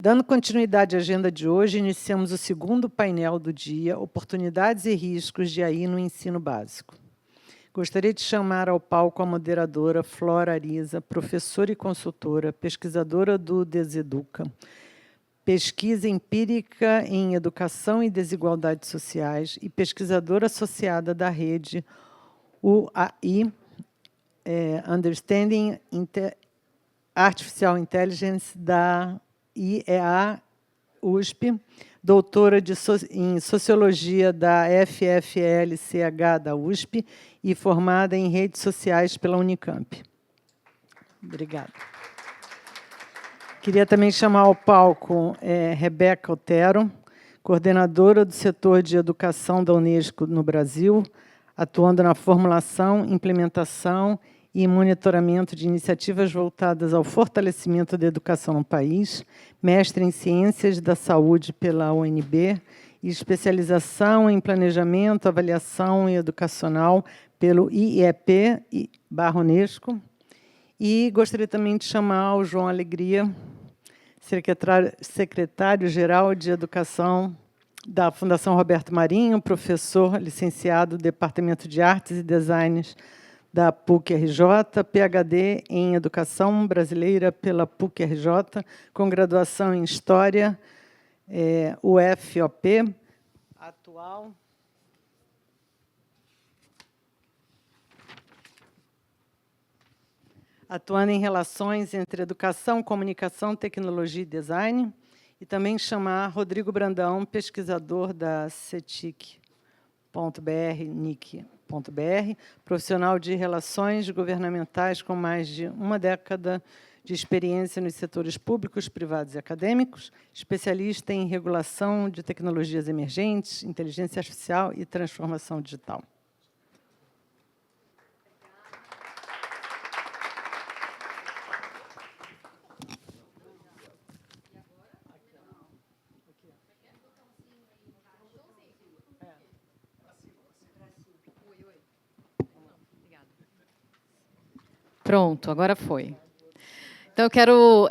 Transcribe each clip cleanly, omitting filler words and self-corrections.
Dando continuidade à agenda de hoje, iniciamos o segundo painel do dia, Oportunidades e Riscos de AI no Ensino Básico. Gostaria de chamar ao palco a moderadora Flora Ariza, professora e consultora, pesquisadora do Deseduca, pesquisa empírica em educação e desigualdades sociais e pesquisadora associada da rede UAI, Understanding Artificial Intelligence da IEA USP, doutora em Sociologia da FFLCH da USP e formada em Redes Sociais pela Unicamp. Obrigada. Queria também chamar ao palco Rebeca Otero, coordenadora do setor de educação da Unesco no Brasil, atuando na formulação, implementação e monitoramento de iniciativas voltadas ao fortalecimento da educação no país, mestre em Ciências da Saúde pela UNB e especialização em Planejamento, Avaliação e Educacional pelo IEP/Unesco. E gostaria também de chamar o João Alegria, secretário-geral de Educação da Fundação Roberto Marinho, professor licenciado do Departamento de Artes e Designs da PUC-RJ, PhD em Educação Brasileira pela PUC-RJ, com graduação em História, UFOP, atuando em relações entre educação, comunicação, tecnologia e design, e também chamar Rodrigo Brandão, pesquisador da CETIC.br, NIC.br, profissional de relações governamentais com mais de uma década de experiência nos setores públicos, privados e acadêmicos, especialista em regulação de tecnologias emergentes, inteligência artificial e transformação digital. Pronto, agora foi. Então, eu quero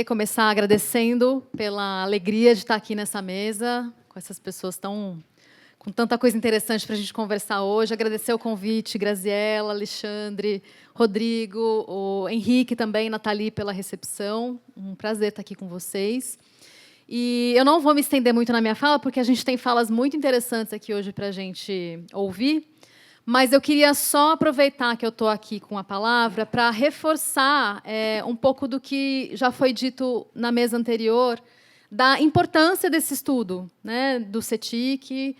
começar agradecendo pela alegria de estar aqui nessa mesa, com essas pessoas com tanta coisa interessante para a gente conversar hoje. Agradecer o convite, Graziela, Alexandre, Rodrigo, o Henrique também, Nathalie, pela recepção. Um prazer estar aqui com vocês. E eu não vou me estender muito na minha fala, porque a gente tem falas muito interessantes aqui hoje para a gente ouvir. Mas eu queria só aproveitar que eu estou aqui com a palavra para reforçar um pouco do que já foi dito na mesa anterior, da importância desse estudo, né, do CETIC.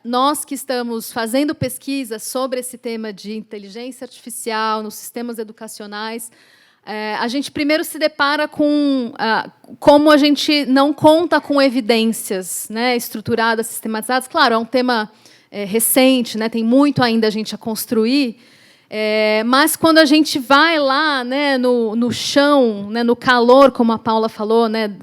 Nós que estamos fazendo pesquisa sobre esse tema de inteligência artificial nos sistemas educacionais, a gente primeiro se depara com como a gente não conta com evidências, né, estruturadas, sistematizadas. Claro, é um tema recente, né, tem muito ainda a gente a construir, mas quando a gente vai lá, né, no chão, né, no calor, como a Paula falou, né,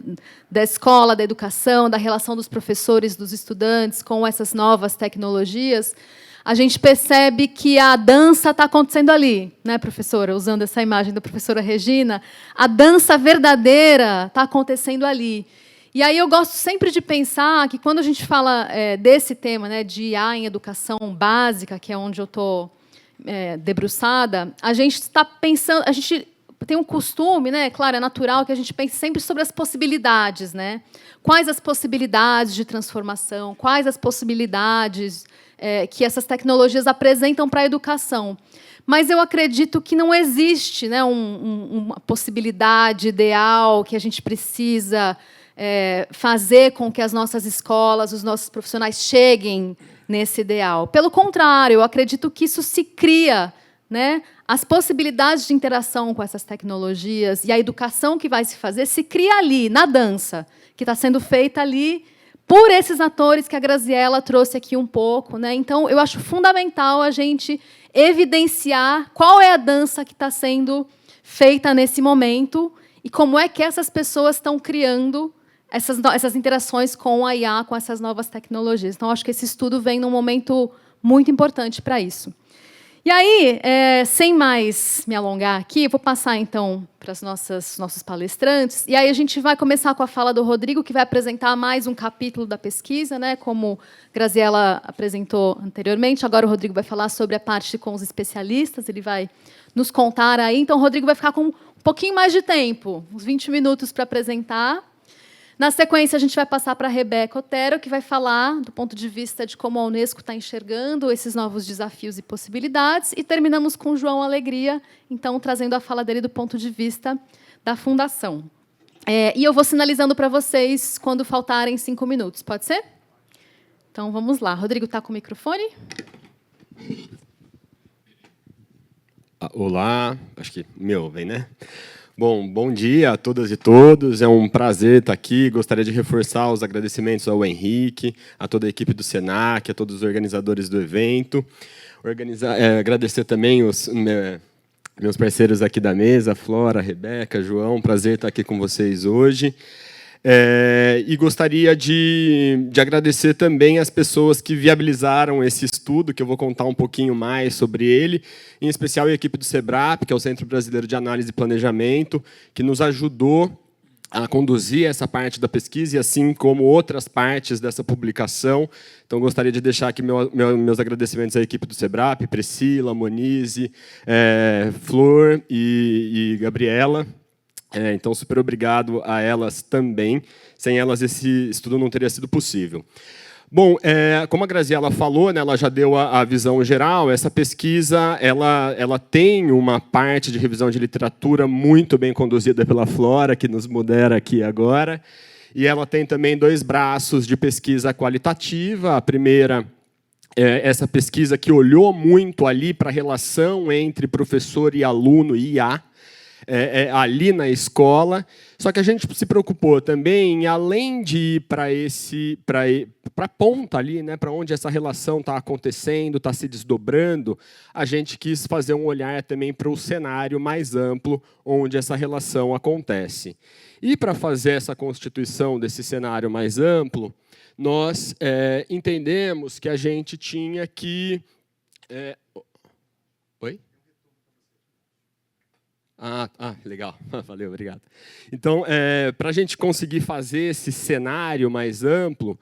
da escola, da educação, da relação dos professores, dos estudantes com essas novas tecnologias, a gente percebe que a dança está acontecendo ali, né, professora? Usando essa imagem da professora Regina, a dança verdadeira está acontecendo ali. E aí eu gosto sempre de pensar que, quando a gente fala desse tema, né, de IA em educação básica, que é onde eu estou debruçada, a gente está pensando, a gente tem um costume, né, claro, é natural que a gente pense sempre sobre as possibilidades, né? Quais as possibilidades de transformação, quais as possibilidades que essas tecnologias apresentam para a educação. Mas eu acredito que não existe, né, uma possibilidade ideal que a gente precisa fazer com que as nossas escolas, os nossos profissionais cheguem nesse ideal. Pelo contrário, eu acredito que isso se cria, né? As possibilidades de interação com essas tecnologias e a educação que vai se fazer se cria ali, na dança, que está sendo feita ali por esses atores que a Graziela trouxe aqui um pouco, né? Então, eu acho fundamental a gente evidenciar qual é a dança que está sendo feita nesse momento e como é que essas pessoas estão criando essas interações com a IA, com essas novas tecnologias. Então, acho que esse estudo vem num momento muito importante para isso. E aí, sem mais me alongar aqui, eu vou passar, então, para os nossos palestrantes. E aí a gente vai começar com a fala do Rodrigo, que vai apresentar mais um capítulo da pesquisa, né, como Graziela apresentou anteriormente. Agora o Rodrigo vai falar sobre a parte com os especialistas, ele vai nos contar aí. Então, o Rodrigo vai ficar com um pouquinho mais de tempo, uns 20 minutos para apresentar. Na sequência, a gente vai passar para a Rebeca Otero, que vai falar do ponto de vista de como a Unesco está enxergando esses novos desafios e possibilidades. E terminamos com o João Alegria, então, trazendo a fala dele do ponto de vista da Fundação. E eu vou sinalizando para vocês quando faltarem 5 minutos. Pode ser? Então, vamos lá. Rodrigo, está com o microfone? Olá. Acho que me ouvem, né? Bom dia a todas e todos. É um prazer estar aqui. Gostaria de reforçar os agradecimentos ao Henrique, a toda a equipe do SENAC, a todos os organizadores do evento. Agradecer também os meus parceiros aqui da mesa, Flora, Rebeca, João. Prazer estar aqui com vocês hoje. E gostaria de agradecer também as pessoas que viabilizaram esse estudo, que eu vou contar um pouquinho mais sobre ele, em especial a equipe do SEBRAP, que é o Centro Brasileiro de Análise e Planejamento, que nos ajudou a conduzir essa parte da pesquisa, e assim como outras partes dessa publicação. Então, gostaria de deixar aqui meus agradecimentos à equipe do SEBRAP, Priscila, Monize, Flor e Gabriela. Então, super obrigado a elas também. Sem elas, esse estudo não teria sido possível. Bom, como a Graziela falou, né, ela já deu a visão geral. Essa pesquisa ela tem uma parte de revisão de literatura muito bem conduzida pela Flora, que nos modera aqui agora. E ela tem também 2 braços de pesquisa qualitativa. A primeira essa pesquisa que olhou muito ali para a relação entre professor e aluno e IA, ali na escola, só que a gente se preocupou também, além de ir para a ponta ali, né, para onde essa relação está acontecendo, está se desdobrando, a gente quis fazer um olhar também para o cenário mais amplo onde essa relação acontece. E para fazer essa constituição desse cenário mais amplo, nós entendemos que a gente tinha que... Oi? Legal. Valeu, obrigado. Então, para a gente conseguir fazer esse cenário mais amplo,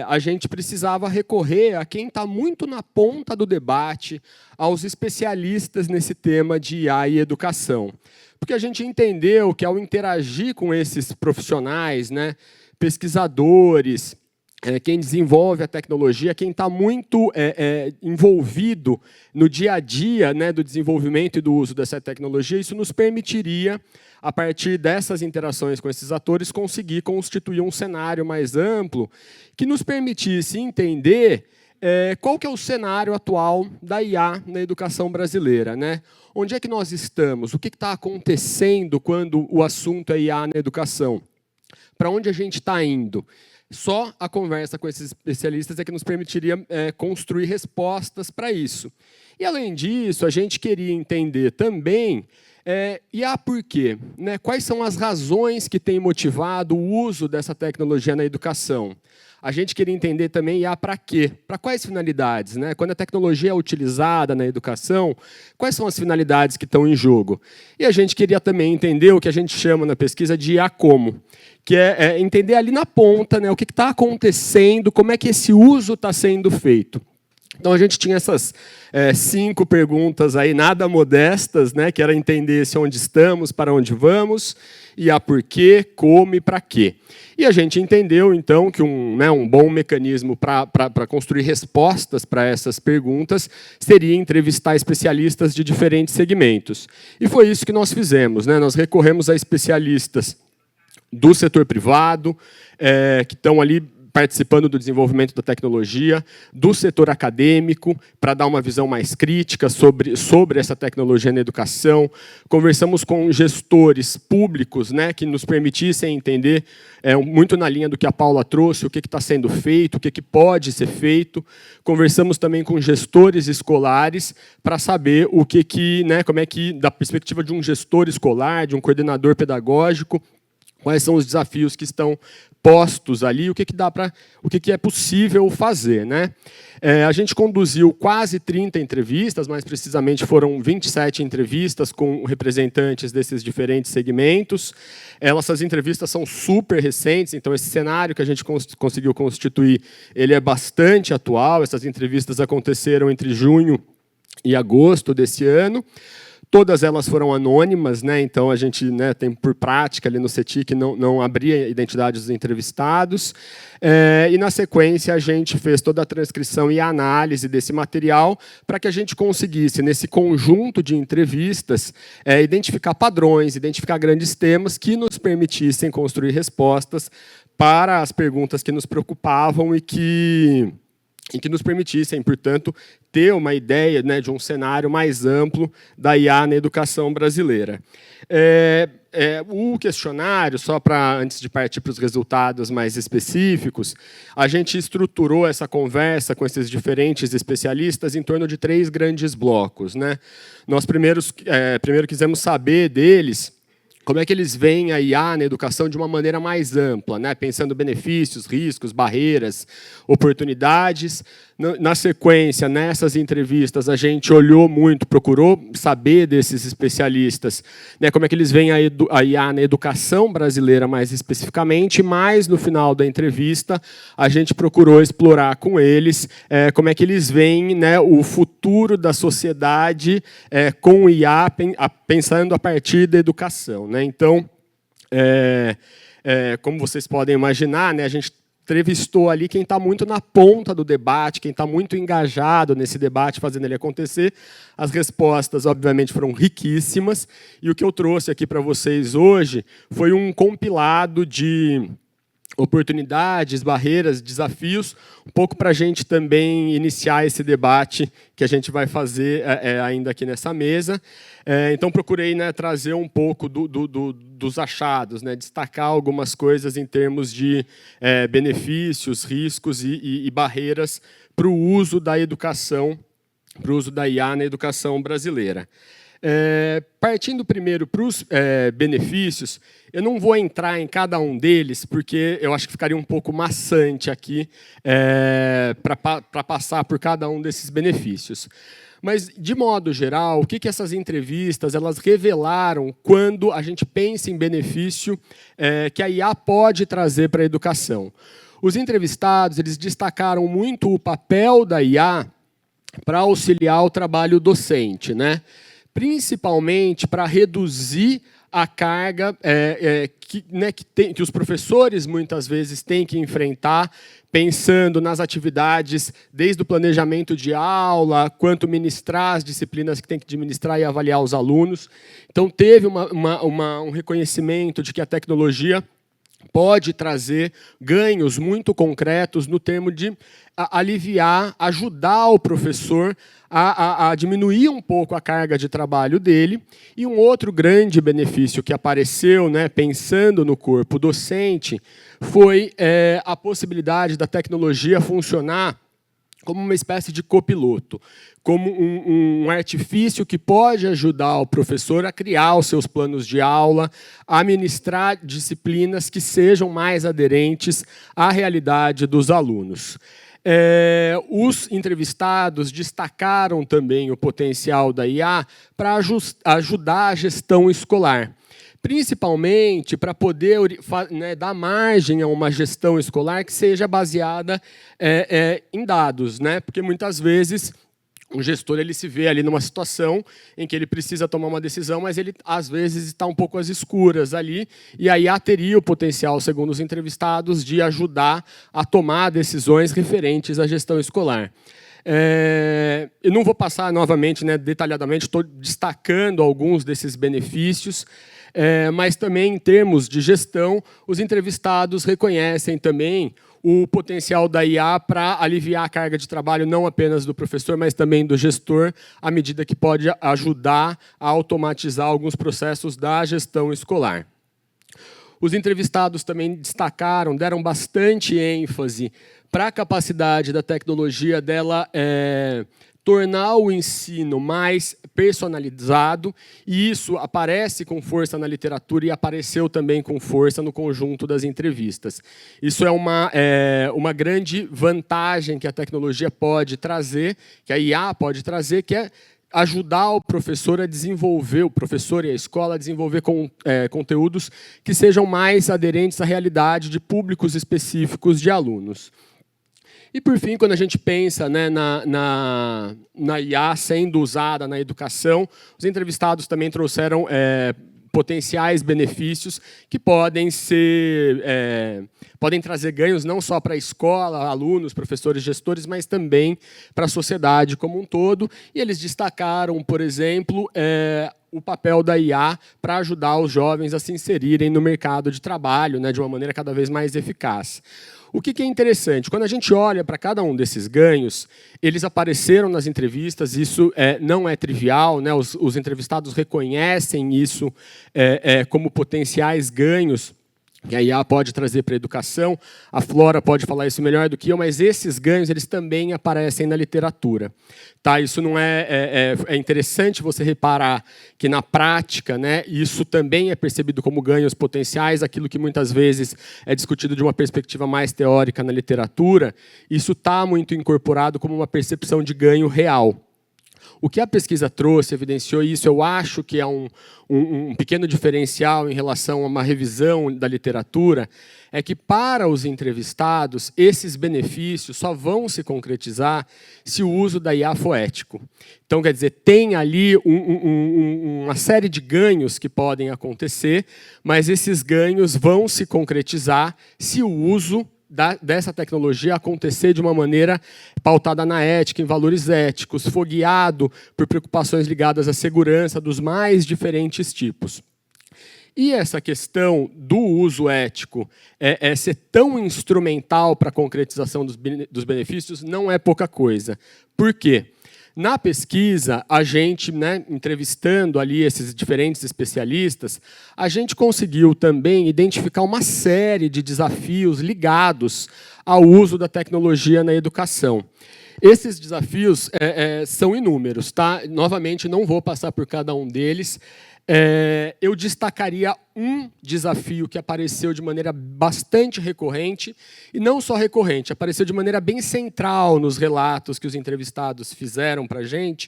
a gente precisava recorrer a quem está muito na ponta do debate, aos especialistas nesse tema de IA e educação. Porque a gente entendeu que, ao interagir com esses profissionais, né, pesquisadores, quem desenvolve a tecnologia, quem está muito envolvido no dia a dia, né, do desenvolvimento e do uso dessa tecnologia, isso nos permitiria, a partir dessas interações com esses atores, conseguir constituir um cenário mais amplo que nos permitisse entender qual que é o cenário atual da IA na educação brasileira, né? Onde é que nós estamos? O que está acontecendo quando o assunto é IA na educação? Para onde a gente está indo? Só a conversa com esses especialistas é que nos permitiria construir respostas para isso. E, além disso, a gente queria entender também por quê? Né? Quais são as razões que têm motivado o uso dessa tecnologia na educação? A gente queria entender também para quê? Para quais finalidades? Né? Quando a tecnologia é utilizada na educação, quais são as finalidades que estão em jogo? E a gente queria também entender o que a gente chama na pesquisa de IA como, que é entender ali na ponta, né, o que está acontecendo, como é que esse uso está sendo feito. Então, a gente tinha essas 5 perguntas aí, nada modestas, né, que era entender onde estamos, para onde vamos, e a porquê, como e para quê. E a gente entendeu, então, que um bom mecanismo para construir respostas para essas perguntas seria entrevistar especialistas de diferentes segmentos. E foi isso que nós fizemos, né? Nós recorremos a especialistas do setor privado, que estão ali participando do desenvolvimento da tecnologia, do setor acadêmico, para dar uma visão mais crítica sobre essa tecnologia na educação. Conversamos com gestores públicos, né, que nos permitissem entender, muito na linha do que a Paula trouxe, o que está sendo feito, o que pode ser feito. Conversamos também com gestores escolares para saber como é que, da perspectiva de um gestor escolar, de um coordenador pedagógico, quais são os desafios que estão postos ali, o que é possível fazer, né? A gente conduziu quase 30 entrevistas, mais precisamente foram 27 entrevistas com representantes desses diferentes segmentos. Essas entrevistas são super recentes, então esse cenário que a gente conseguiu constituir, ele é bastante atual. Essas entrevistas aconteceram entre junho e agosto desse ano. Todas elas foram anônimas, né? Então a gente, né, tem por prática ali no CETIC não abrir a identidade dos entrevistados. E na sequência a gente fez toda a transcrição e a análise desse material para que a gente conseguisse, nesse conjunto de entrevistas, identificar padrões, identificar grandes temas que nos permitissem construir respostas para as perguntas que nos preocupavam e que nos permitissem, portanto, ter uma ideia, né, de um cenário mais amplo da IA na educação brasileira. O questionário, só para antes de partir para os resultados mais específicos, a gente estruturou essa conversa com esses diferentes especialistas em torno de 3 grandes blocos, né? Nós primeiro quisemos saber deles como é que eles veem a IA na educação de uma maneira mais ampla, né? Pensando benefícios, riscos, barreiras, oportunidades. Na sequência, nessas entrevistas, a gente olhou muito, procurou saber desses especialistas, né, como é que eles veem a IA na educação brasileira mais especificamente, mas no final da entrevista a gente procurou explorar com eles como é que eles veem, né, o futuro da sociedade com IA, pensando a partir da educação, né? Então, como vocês podem imaginar, né, a gente entrevistou ali quem está muito na ponta do debate, quem está muito engajado nesse debate, fazendo ele acontecer. As respostas, obviamente, foram riquíssimas. E o que eu trouxe aqui para vocês hoje foi um compilado de oportunidades, barreiras, desafios, um pouco para a gente também iniciar esse debate que a gente vai fazer ainda aqui nessa mesa. Então, procurei, né, trazer um pouco dos achados, né, destacar algumas coisas em termos de benefícios, riscos e barreiras para o uso da educação, para o uso da IA na educação brasileira. Partindo primeiro para os benefícios, eu não vou entrar em cada um deles, porque eu acho que ficaria um pouco maçante aqui para passar por cada um desses benefícios. Mas, de modo geral, o que essas entrevistas elas revelaram quando a gente pensa em benefício que a IA pode trazer para a educação? Os entrevistados eles destacaram muito o papel da IA para auxiliar o trabalho docente, né? Principalmente para reduzir a carga que os professores muitas vezes têm que enfrentar, pensando nas atividades, desde o planejamento de aula, quanto ministrar as disciplinas que tem que administrar e avaliar os alunos. Então, teve um reconhecimento de que a tecnologia pode trazer ganhos muito concretos no termo de aliviar, ajudar o professor a diminuir um pouco a carga de trabalho dele. E um outro grande benefício que apareceu, né, pensando no corpo docente, foi a possibilidade da tecnologia funcionar como uma espécie de copiloto, como um artifício que pode ajudar o professor a criar os seus planos de aula, a ministrar disciplinas que sejam mais aderentes à realidade dos alunos. Os entrevistados destacaram também o potencial da IA para ajudar a gestão escolar, principalmente para poder dar margem a uma gestão escolar que seja baseada em dados, né? Porque muitas vezes o gestor ele se vê ali numa situação em que ele precisa tomar uma decisão, mas ele às vezes está um pouco às escuras ali, e aí teria o potencial, segundo os entrevistados, de ajudar a tomar decisões referentes à gestão escolar. Eu não vou passar novamente, né, detalhadamente, estou destacando alguns desses benefícios, mas também em termos de gestão, os entrevistados reconhecem também o potencial da IA para aliviar a carga de trabalho não apenas do professor, mas também do gestor, à medida que pode ajudar a automatizar alguns processos da gestão escolar. Os entrevistados também destacaram, deram bastante ênfase para a capacidade da tecnologia dela tornar o ensino mais personalizado, e isso aparece com força na literatura e apareceu também com força no conjunto das entrevistas. Isso é uma grande vantagem que a tecnologia pode trazer, que a IA pode trazer, que é ajudar o professor a desenvolver, o professor e a escola a desenvolver conteúdos que sejam mais aderentes à realidade de públicos específicos de alunos. E, por fim, quando a gente pensa, né, na IA sendo usada na educação, os entrevistados também trouxeram potenciais benefícios que podem trazer ganhos não só para a escola, alunos, professores, gestores, mas também para a sociedade como um todo. E eles destacaram, por exemplo, o papel da IA para ajudar os jovens a se inserirem no mercado de trabalho, né, de uma maneira cada vez mais eficaz. O que é interessante? Quando a gente olha para cada um desses ganhos, eles apareceram nas entrevistas, isso não é trivial, né? Os entrevistados reconhecem isso como potenciais ganhos que a IA pode trazer para a educação. A Flora pode falar isso melhor do que eu, mas esses ganhos eles também aparecem na literatura. Tá? Isso não é interessante você reparar que, na prática, né, isso também é percebido como ganhos potenciais, aquilo que muitas vezes é discutido de uma perspectiva mais teórica na literatura, isso está muito incorporado como uma percepção de ganho real. O que a pesquisa trouxe, evidenciou isso, eu acho que é um pequeno diferencial em relação a uma revisão da literatura, é que, para os entrevistados, esses benefícios só vão se concretizar se o uso da IA for ético. Então, quer dizer, tem ali uma série de ganhos que podem acontecer, mas esses ganhos vão se concretizar se o uso dessa tecnologia acontecer de uma maneira pautada na ética, em valores éticos, for guiado por preocupações ligadas à segurança dos mais diferentes tipos. E essa questão do uso ético ser tão instrumental para a concretização dos benefícios não é pouca coisa. Por quê? Na pesquisa, a gente, né, entrevistando ali esses diferentes especialistas, a gente conseguiu também identificar uma série de desafios ligados ao uso da tecnologia na educação. Esses desafios são inúmeros, tá? Novamente, não vou passar por cada um deles. Eu destacaria um desafio que apareceu de maneira bastante recorrente, e não só recorrente, apareceu de maneira bem central nos relatos que os entrevistados fizeram para a gente,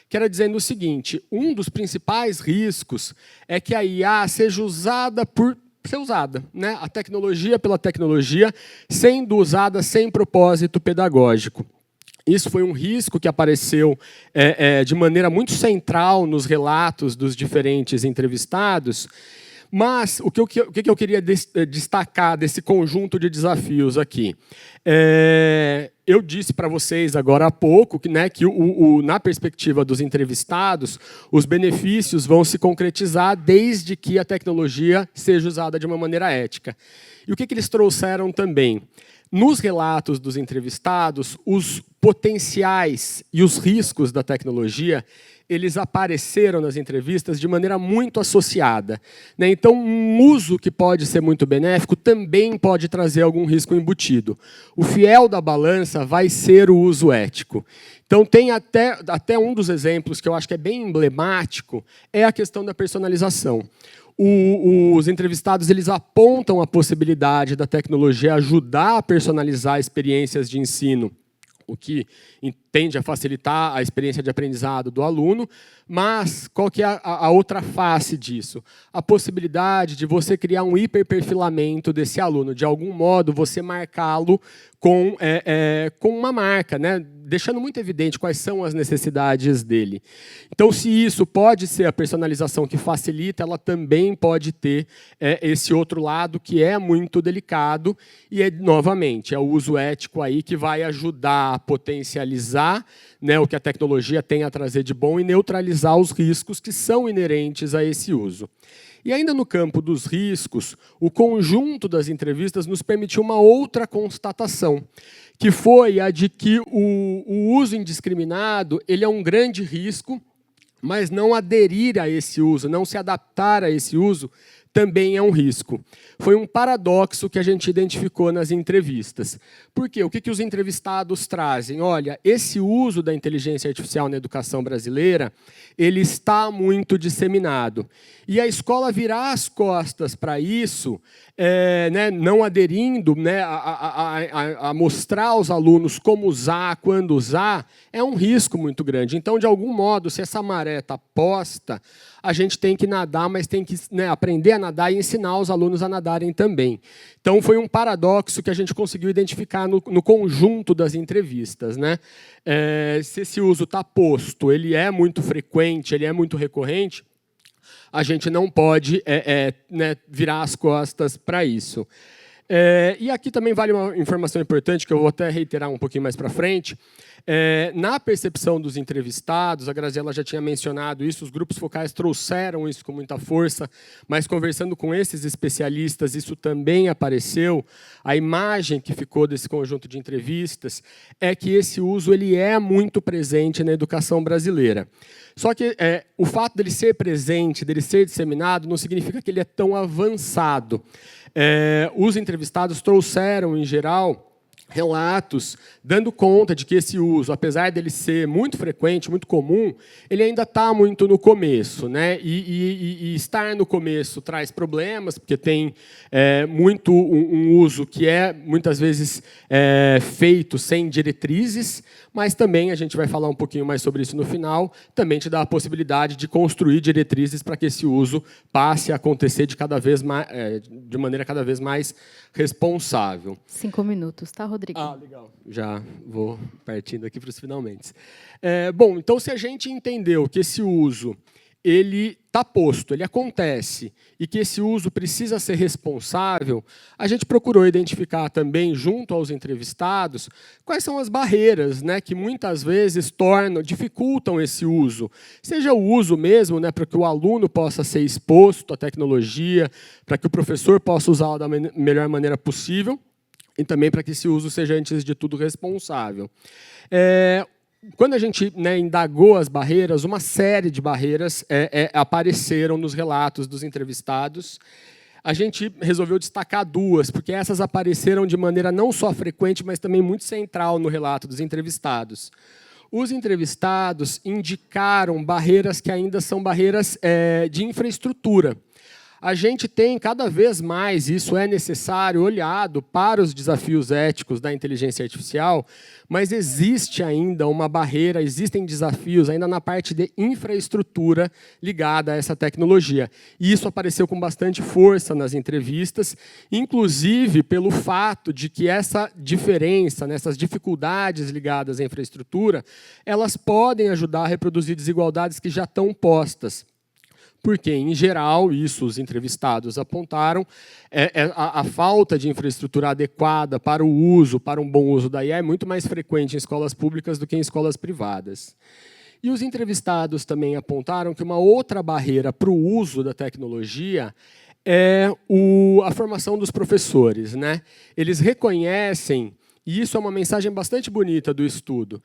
que era dizendo o seguinte: um dos principais riscos é que a IA seja usada por ser usada, né? A tecnologia pela tecnologia, sendo usada sem propósito pedagógico. Isso foi um risco que apareceu de maneira muito central nos relatos dos diferentes entrevistados, mas o que eu queria destacar desse conjunto de desafios aqui? Eu disse para vocês agora há pouco que, né, que na perspectiva dos entrevistados, os benefícios vão se concretizar desde que a tecnologia seja usada de uma maneira ética. E o que eles trouxeram também? Nos relatos dos entrevistados, os potenciais e os riscos da tecnologia, eles apareceram nas entrevistas de maneira muito associada, né? Então, um uso que pode ser muito benéfico também pode trazer algum risco embutido. O fiel da balança vai ser o uso ético. Então, tem até um dos exemplos que eu acho que é bem emblemático, é a questão da personalização. Os entrevistados eles apontam a possibilidade da tecnologia ajudar a personalizar experiências de ensino, o que tende a facilitar a experiência de aprendizado do aluno, mas qual que é a outra face disso? A possibilidade de você criar um hiperperfilamento desse aluno, de algum modo você marcá-lo com uma marca, né? Deixando muito evidente quais são as necessidades dele. Então, se isso pode ser a personalização que facilita, ela também pode ter esse outro lado que é muito delicado e, novamente, é o uso ético aí que vai ajudar a potencializar, né, o que a tecnologia tem a trazer de bom e neutralizar os riscos que são inerentes a esse uso. E ainda no campo dos riscos, o conjunto das entrevistas nos permitiu uma outra constatação, que foi a de que o uso indiscriminado ele é um grande risco, mas não aderir a esse uso, não se adaptar a esse uso, também é um risco. Foi um paradoxo que a gente identificou nas entrevistas. Por quê? O que os entrevistados trazem? Olha, esse uso da inteligência artificial na educação brasileira, ele está muito disseminado. E a escola virar as costas para isso, né, não aderindo, né, a mostrar aos alunos como usar, quando usar, é um risco muito grande. Então, de algum modo, se essa maré está posta, a gente tem que nadar, mas tem que, né, aprender a nadar e ensinar os alunos a nadarem também. Então, foi um paradoxo que a gente conseguiu identificar no conjunto das entrevistas, né? Se esse uso está posto, ele é muito frequente, ele é muito recorrente, a gente não pode né, virar as costas para isso. E aqui também vale uma informação importante, que eu vou até reiterar um pouquinho mais para frente. Na percepção dos entrevistados, a Graziela já tinha mencionado isso, os grupos focais trouxeram isso com muita força, mas conversando com esses especialistas, isso também apareceu. A imagem que ficou desse conjunto de entrevistas é que esse uso ele é muito presente na educação brasileira. Só que o fato dele ser presente, dele ser disseminado, não significa que ele é tão avançado. Os entrevistados trouxeram, em geral, relatos dando conta de que esse uso, apesar dele ser muito frequente, muito comum, ele ainda está muito no começo, né? E estar no começo traz problemas, porque tem muito um uso que é, muitas vezes, feito sem diretrizes, mas também, a gente vai falar um pouquinho mais sobre isso no final, também te dá a possibilidade de construir diretrizes para que esse uso passe a acontecer de maneira cada vez mais responsável. 5 minutos, tá, Rodrigo? Ah, legal. Já vou partindo aqui para os finalmente. Bom, então, se a gente entendeu que esse uso ele está posto, ele acontece, e que esse uso precisa ser responsável, a gente procurou identificar também, junto aos entrevistados, quais são as barreiras, né, que muitas vezes dificultam esse uso. Seja o uso mesmo, né, para que o aluno possa ser exposto à tecnologia, para que o professor possa usá-la da melhor maneira possível, e também para que esse uso seja, antes de tudo, responsável. Quando a gente, né, indagou as barreiras, uma série de barreiras apareceram nos relatos dos entrevistados. A gente resolveu destacar 2, porque essas apareceram de maneira não só frequente, mas também muito central no relato dos entrevistados. Os entrevistados indicaram barreiras que ainda são barreiras de infraestrutura. A gente tem cada vez mais, isso é necessário, olhado para os desafios éticos da inteligência artificial, mas existe ainda uma barreira, existem desafios ainda na parte de infraestrutura ligada a essa tecnologia. E isso apareceu com bastante força nas entrevistas, inclusive pelo fato de que essa diferença, essas dificuldades ligadas à infraestrutura, elas podem ajudar a reproduzir desigualdades que já estão postas. Porque, em geral, isso os entrevistados apontaram, a falta de infraestrutura adequada para o uso, para um bom uso da IA, é muito mais frequente em escolas públicas do que em escolas privadas. E os entrevistados também apontaram que uma outra barreira para o uso da tecnologia é a formação dos professores, né? Eles reconhecem, e isso é uma mensagem bastante bonita do estudo,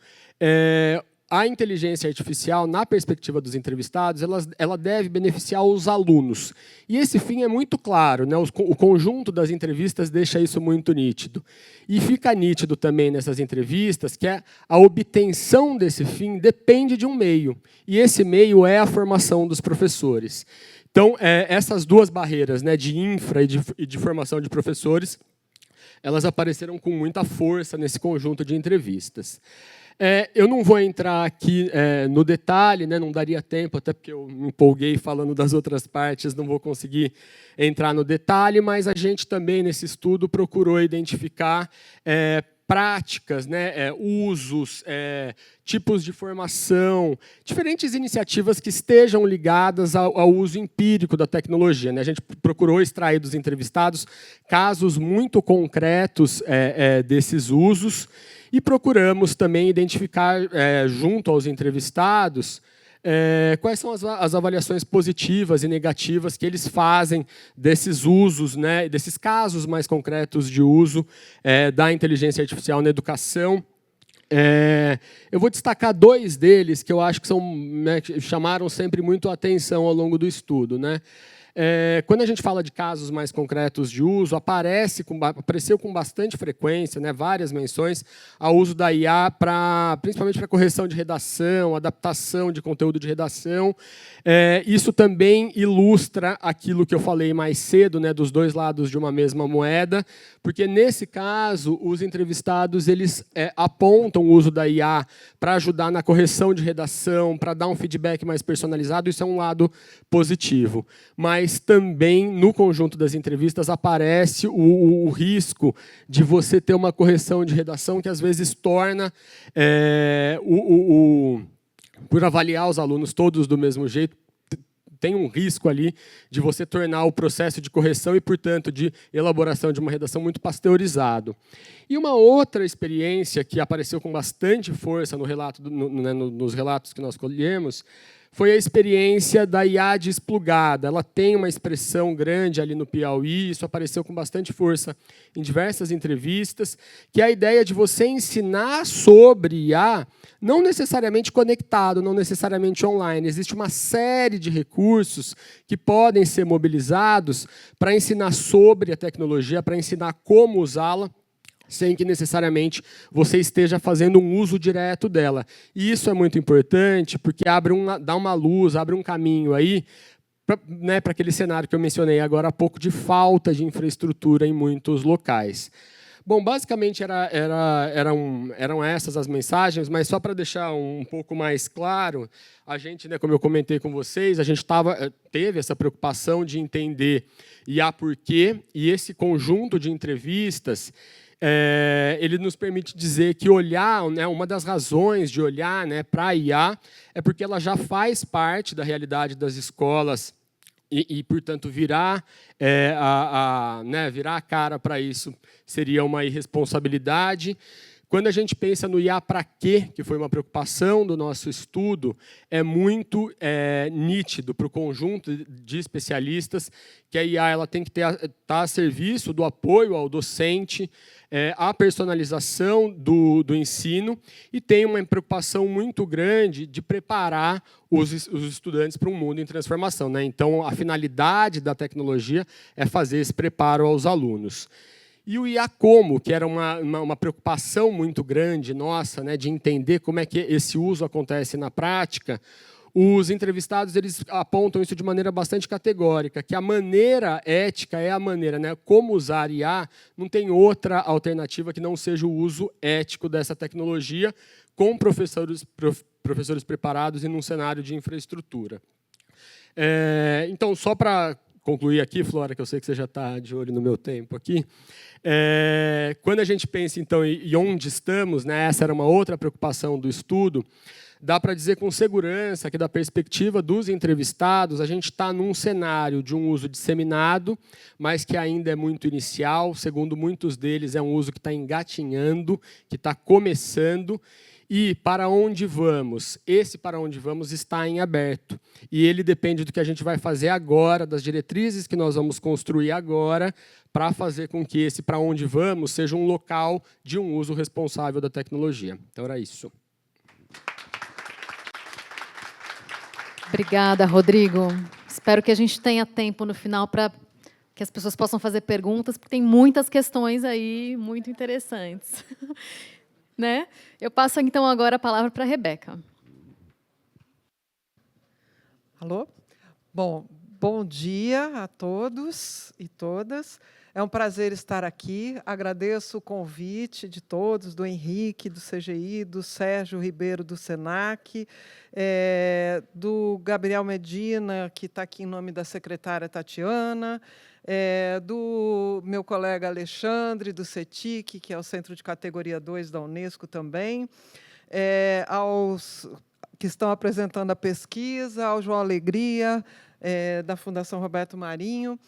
a inteligência artificial, na perspectiva dos entrevistados, ela deve beneficiar os alunos. E esse fim é muito claro, né? O conjunto das entrevistas deixa isso muito nítido. E fica nítido também nessas entrevistas que a obtenção desse fim depende de um meio. E esse meio é a formação dos professores. Então, essas 2 barreiras, né, de infra e de formação de professores, elas apareceram com muita força nesse conjunto de entrevistas. Eu não vou entrar aqui no detalhe, né, não daria tempo, até porque eu me empolguei falando das outras partes, não vou conseguir entrar no detalhe, mas a gente também, nesse estudo, procurou identificar práticas, né, usos, tipos de formação, diferentes iniciativas que estejam ligadas ao uso empírico da tecnologia, né? A gente procurou extrair dos entrevistados casos muito concretos desses usos, e procuramos também identificar, junto aos entrevistados, quais são as avaliações positivas e negativas que eles fazem desses usos, né, desses casos mais concretos de uso da inteligência artificial na educação. Eu vou destacar 2 deles que eu acho que são, né, que chamaram sempre muito a atenção ao longo do estudo, né? quando a gente fala de casos mais concretos de uso, apareceu com bastante frequência, né, várias menções ao uso da IA, principalmente para correção de redação, adaptação de conteúdo de redação. Isso também ilustra aquilo que eu falei mais cedo, né, dos dois lados de uma mesma moeda, porque, nesse caso, os entrevistados eles apontam o uso da IA para ajudar na correção de redação, para dar um feedback mais personalizado. Isso é um lado positivo. Mas também, no conjunto das entrevistas, aparece o risco de você ter uma correção de redação que, às vezes, torna por avaliar os alunos todos do mesmo jeito, tem um risco ali de você tornar o processo de correção e, portanto, de elaboração de uma redação muito pasteurizado. E uma outra experiência que apareceu com bastante força nos relatos que nós colhemos foi a experiência da IA desplugada. Ela tem uma expressão grande ali no Piauí, isso apareceu com bastante força em diversas entrevistas, que é a ideia de você ensinar sobre IA, não necessariamente conectado, não necessariamente online. Existe uma série de recursos que podem ser mobilizados para ensinar sobre a tecnologia, para ensinar como usá-la, sem que necessariamente você esteja fazendo um uso direto dela. E isso é muito importante, porque dá uma luz, abre um caminho aí para aquele cenário que eu mencionei agora há pouco, de falta de infraestrutura em muitos locais. Bom, basicamente eram essas as mensagens, mas só para deixar um pouco mais claro, a gente, né, como eu comentei com vocês, a gente teve essa preocupação de entender IA por quê, e esse conjunto de entrevistas ele nos permite dizer que olhar, né, uma das razões de olhar, né, para a IA é porque ela já faz parte da realidade das escolas e portanto, virar a cara para isso seria uma irresponsabilidade. Quando a gente pensa no IA para quê, que foi uma preocupação do nosso estudo, é muito nítido para o conjunto de especialistas que a IA ela tem que estar a serviço do apoio ao docente, a personalização do ensino, e tem uma preocupação muito grande de preparar os estudantes para um mundo em transformação, né? Então, a finalidade da tecnologia é fazer esse preparo aos alunos. E o IA como, que era uma preocupação muito grande nossa, né, de entender como é que esse uso acontece na prática, os entrevistados eles apontam isso de maneira bastante categórica, que a maneira ética é a maneira, né, como usar IA, não tem outra alternativa que não seja o uso ético dessa tecnologia, com professores preparados e num cenário de infraestrutura. Então, só para concluir aqui, Flora, que eu sei que você já está de olho no meu tempo aqui, quando a gente pensa, então, em onde estamos, né, essa era uma outra preocupação do estudo, dá para dizer com segurança que, da perspectiva dos entrevistados, a gente está num cenário de um uso disseminado, mas que ainda é muito inicial. Segundo muitos deles, é um uso que está engatinhando, que está começando. E para onde vamos? Esse para onde vamos está em aberto. E ele depende do que a gente vai fazer agora, das diretrizes que nós vamos construir agora, para fazer com que esse para onde vamos seja um local de um uso responsável da tecnologia. Então, era isso. Obrigada, Rodrigo. Espero que a gente tenha tempo no final para que as pessoas possam fazer perguntas, porque tem muitas questões aí muito interessantes. Né? Eu passo, então, agora a palavra para a Rebeca. Alô? Bom dia a todos e todas. É um prazer estar aqui. Agradeço o convite de todos, do Henrique, do CGI, do Sérgio Ribeiro, do SENAC, do Gabriel Medina, que está aqui em nome da secretária Tatiana, do meu colega Alexandre, do CETIC, que é o Centro de Categoria 2 da Unesco também, aos que estão apresentando a pesquisa, ao João Alegria, da Fundação Roberto Marinho.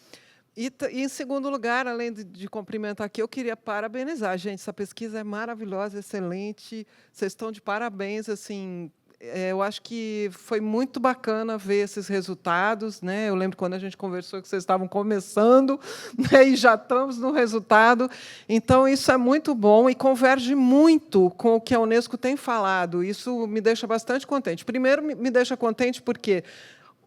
E, em segundo lugar, além de cumprimentar aqui, eu queria parabenizar. Gente, essa pesquisa é maravilhosa, excelente. Vocês estão de parabéns. Assim, eu acho que foi muito bacana ver esses resultados, né? Eu lembro quando a gente conversou que vocês estavam começando, né? E já estamos no resultado. Então, isso é muito bom e converge muito com o que a Unesco tem falado. Isso me deixa bastante contente. Primeiro, me deixa contente porque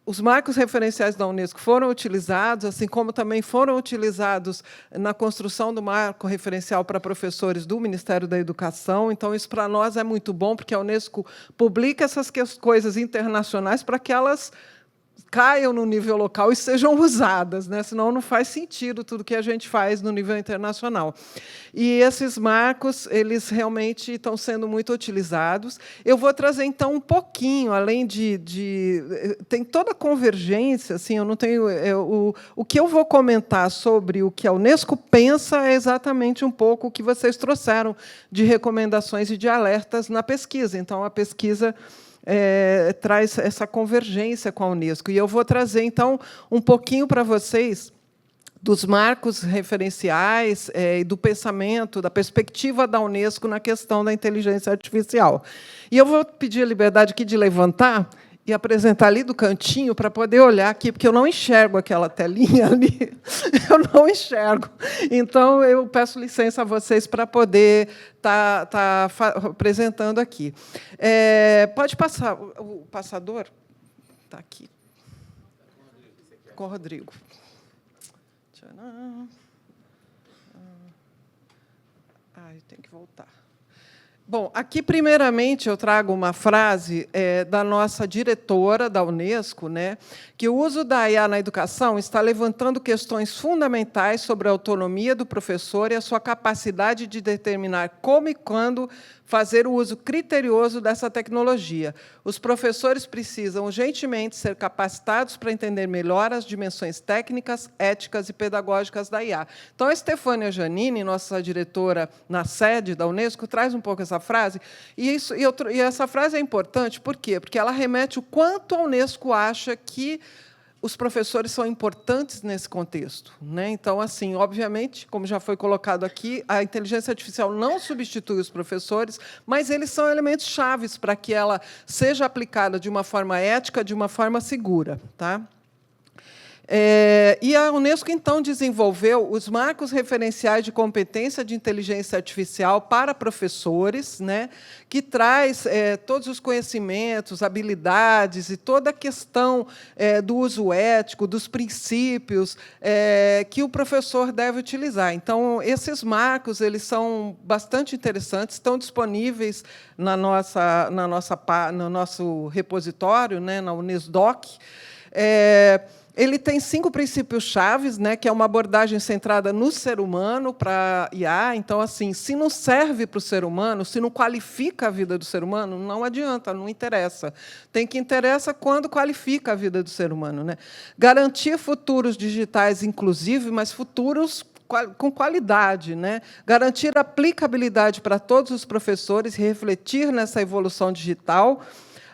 os marcos referenciais da Unesco foram utilizados, assim como também foram utilizados na construção do marco referencial para professores do Ministério da Educação. Então, isso para nós é muito bom, porque a Unesco publica essas coisas internacionais para que elas caiam no nível local e sejam usadas, né? Senão não faz sentido tudo que a gente faz no nível internacional. E esses marcos, eles realmente estão sendo muito utilizados. Eu vou trazer, então, um pouquinho, além tem toda a convergência, assim, eu não tenho... o que eu vou comentar sobre o que a Unesco pensa é exatamente um pouco o que vocês trouxeram de recomendações e de alertas na pesquisa. Então, a pesquisa traz essa convergência com a Unesco. E eu vou trazer, então, um pouquinho para vocês dos marcos referenciais e do pensamento, da perspectiva da Unesco na questão da inteligência artificial. E eu vou pedir a liberdade aqui de levantar e apresentar ali do cantinho para poder olhar aqui, porque eu não enxergo aquela telinha ali, eu não enxergo. Então, eu peço licença a vocês para poder estar apresentando aqui. Pode passar, o passador está aqui. Com o Rodrigo. Tem que voltar. Bom, aqui, primeiramente, eu trago uma frase da nossa diretora da Unesco, né, que o uso da IA na educação está levantando questões fundamentais sobre a autonomia do professor e a sua capacidade de determinar como e quando fazer o uso criterioso dessa tecnologia. Os professores precisam urgentemente ser capacitados para entender melhor as dimensões técnicas, éticas e pedagógicas da IA. Então, a Stefânia Giannini, nossa diretora na sede da Unesco, traz um pouco essa frase, e essa frase é importante, por quê? Porque ela remete o quanto a Unesco acha que os professores são importantes nesse contexto, né? Então, assim, obviamente, como já foi colocado aqui, a inteligência artificial não substitui os professores, mas eles são elementos chaves para que ela seja aplicada de uma forma ética, de uma forma segura, tá? E a Unesco, então, desenvolveu os marcos referenciais de competência de inteligência artificial para professores, né, que traz todos os conhecimentos, habilidades e toda a questão do uso ético, dos princípios que o professor deve utilizar. Então, esses marcos eles são bastante interessantes, estão disponíveis no nosso repositório, né, na Unesdoc. Ele tem 5 princípios chaves, né, que é uma abordagem centrada no ser humano para IA. Então, assim, se não serve para o ser humano, se não qualifica a vida do ser humano, não adianta, não interessa. Tem que interessa quando qualifica a vida do ser humano, né? Garantir futuros digitais inclusivos, mas futuros com qualidade, né? Garantir aplicabilidade para todos os professores e refletir nessa evolução digital.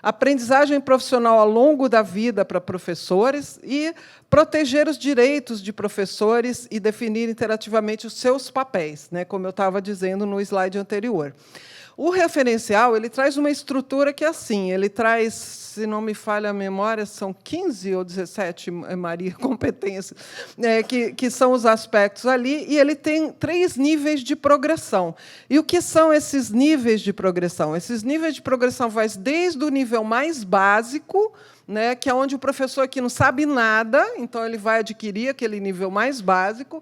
Aprendizagem profissional ao longo da vida para professores e proteger os direitos de professores e definir interativamente os seus papéis, né, como eu estava dizendo no slide anterior. O referencial ele traz uma estrutura que é assim, ele traz, se não me falha a memória, são 15 ou 17, Maria, competências, que são os aspectos ali, e ele tem 3 níveis de progressão. E o que são esses níveis de progressão? Esses níveis de progressão vão desde o nível mais básico, né, que é onde o professor que não sabe nada, então ele vai adquirir aquele nível mais básico,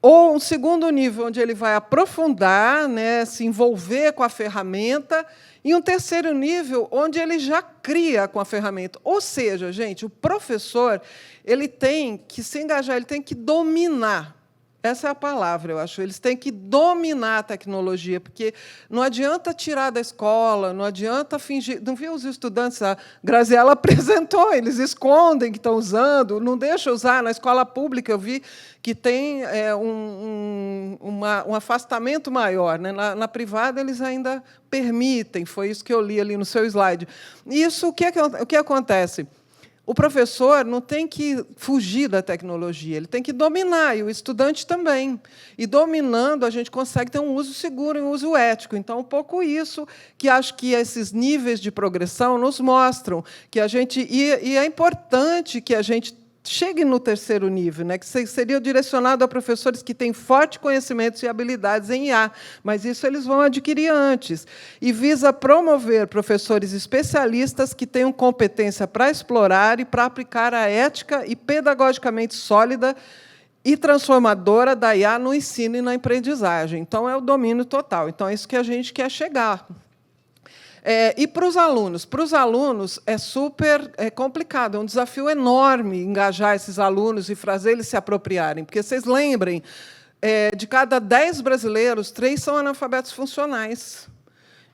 ou um segundo nível, onde ele vai aprofundar, né, se envolver com a ferramenta, e um terceiro nível, onde ele já cria com a ferramenta. Ou seja, gente, o professor ele tem que se engajar, ele tem que dominar. Essa é a palavra, eu acho. Eles têm que dominar a tecnologia, porque não adianta tirar da escola, não adianta fingir. Não viu os estudantes? A Graziela apresentou, eles escondem que estão usando, não deixam usar. Na escola pública, eu vi que tem um afastamento maior, né? Na privada, eles ainda permitem, foi isso que eu li ali no seu slide. Isso, o que acontece? O professor não tem que fugir da tecnologia, ele tem que dominar, e o estudante também. E, dominando, a gente consegue ter um uso seguro e um uso ético. Então, um pouco isso que acho que esses níveis de progressão nos mostram. Que a gente, e é importante que a gente chegue no terceiro nível, né, que seria direcionado a professores que têm forte conhecimentos e habilidades em IA, mas isso eles vão adquirir antes. E visa promover professores especialistas que tenham competência para explorar e para aplicar a ética e pedagogicamente sólida e transformadora da IA no ensino e na aprendizagem. Então, é o domínio total. Então, é isso que a gente quer chegar. E para os alunos? Para os alunos é super complicado, é um desafio enorme engajar esses alunos e fazer eles se apropriarem. Porque, vocês lembrem, de cada 10 brasileiros, 3 são analfabetos funcionais.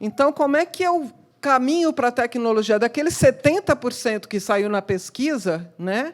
Então, como é que eu caminho para a tecnologia? Daqueles 70% que saiu na pesquisa, né,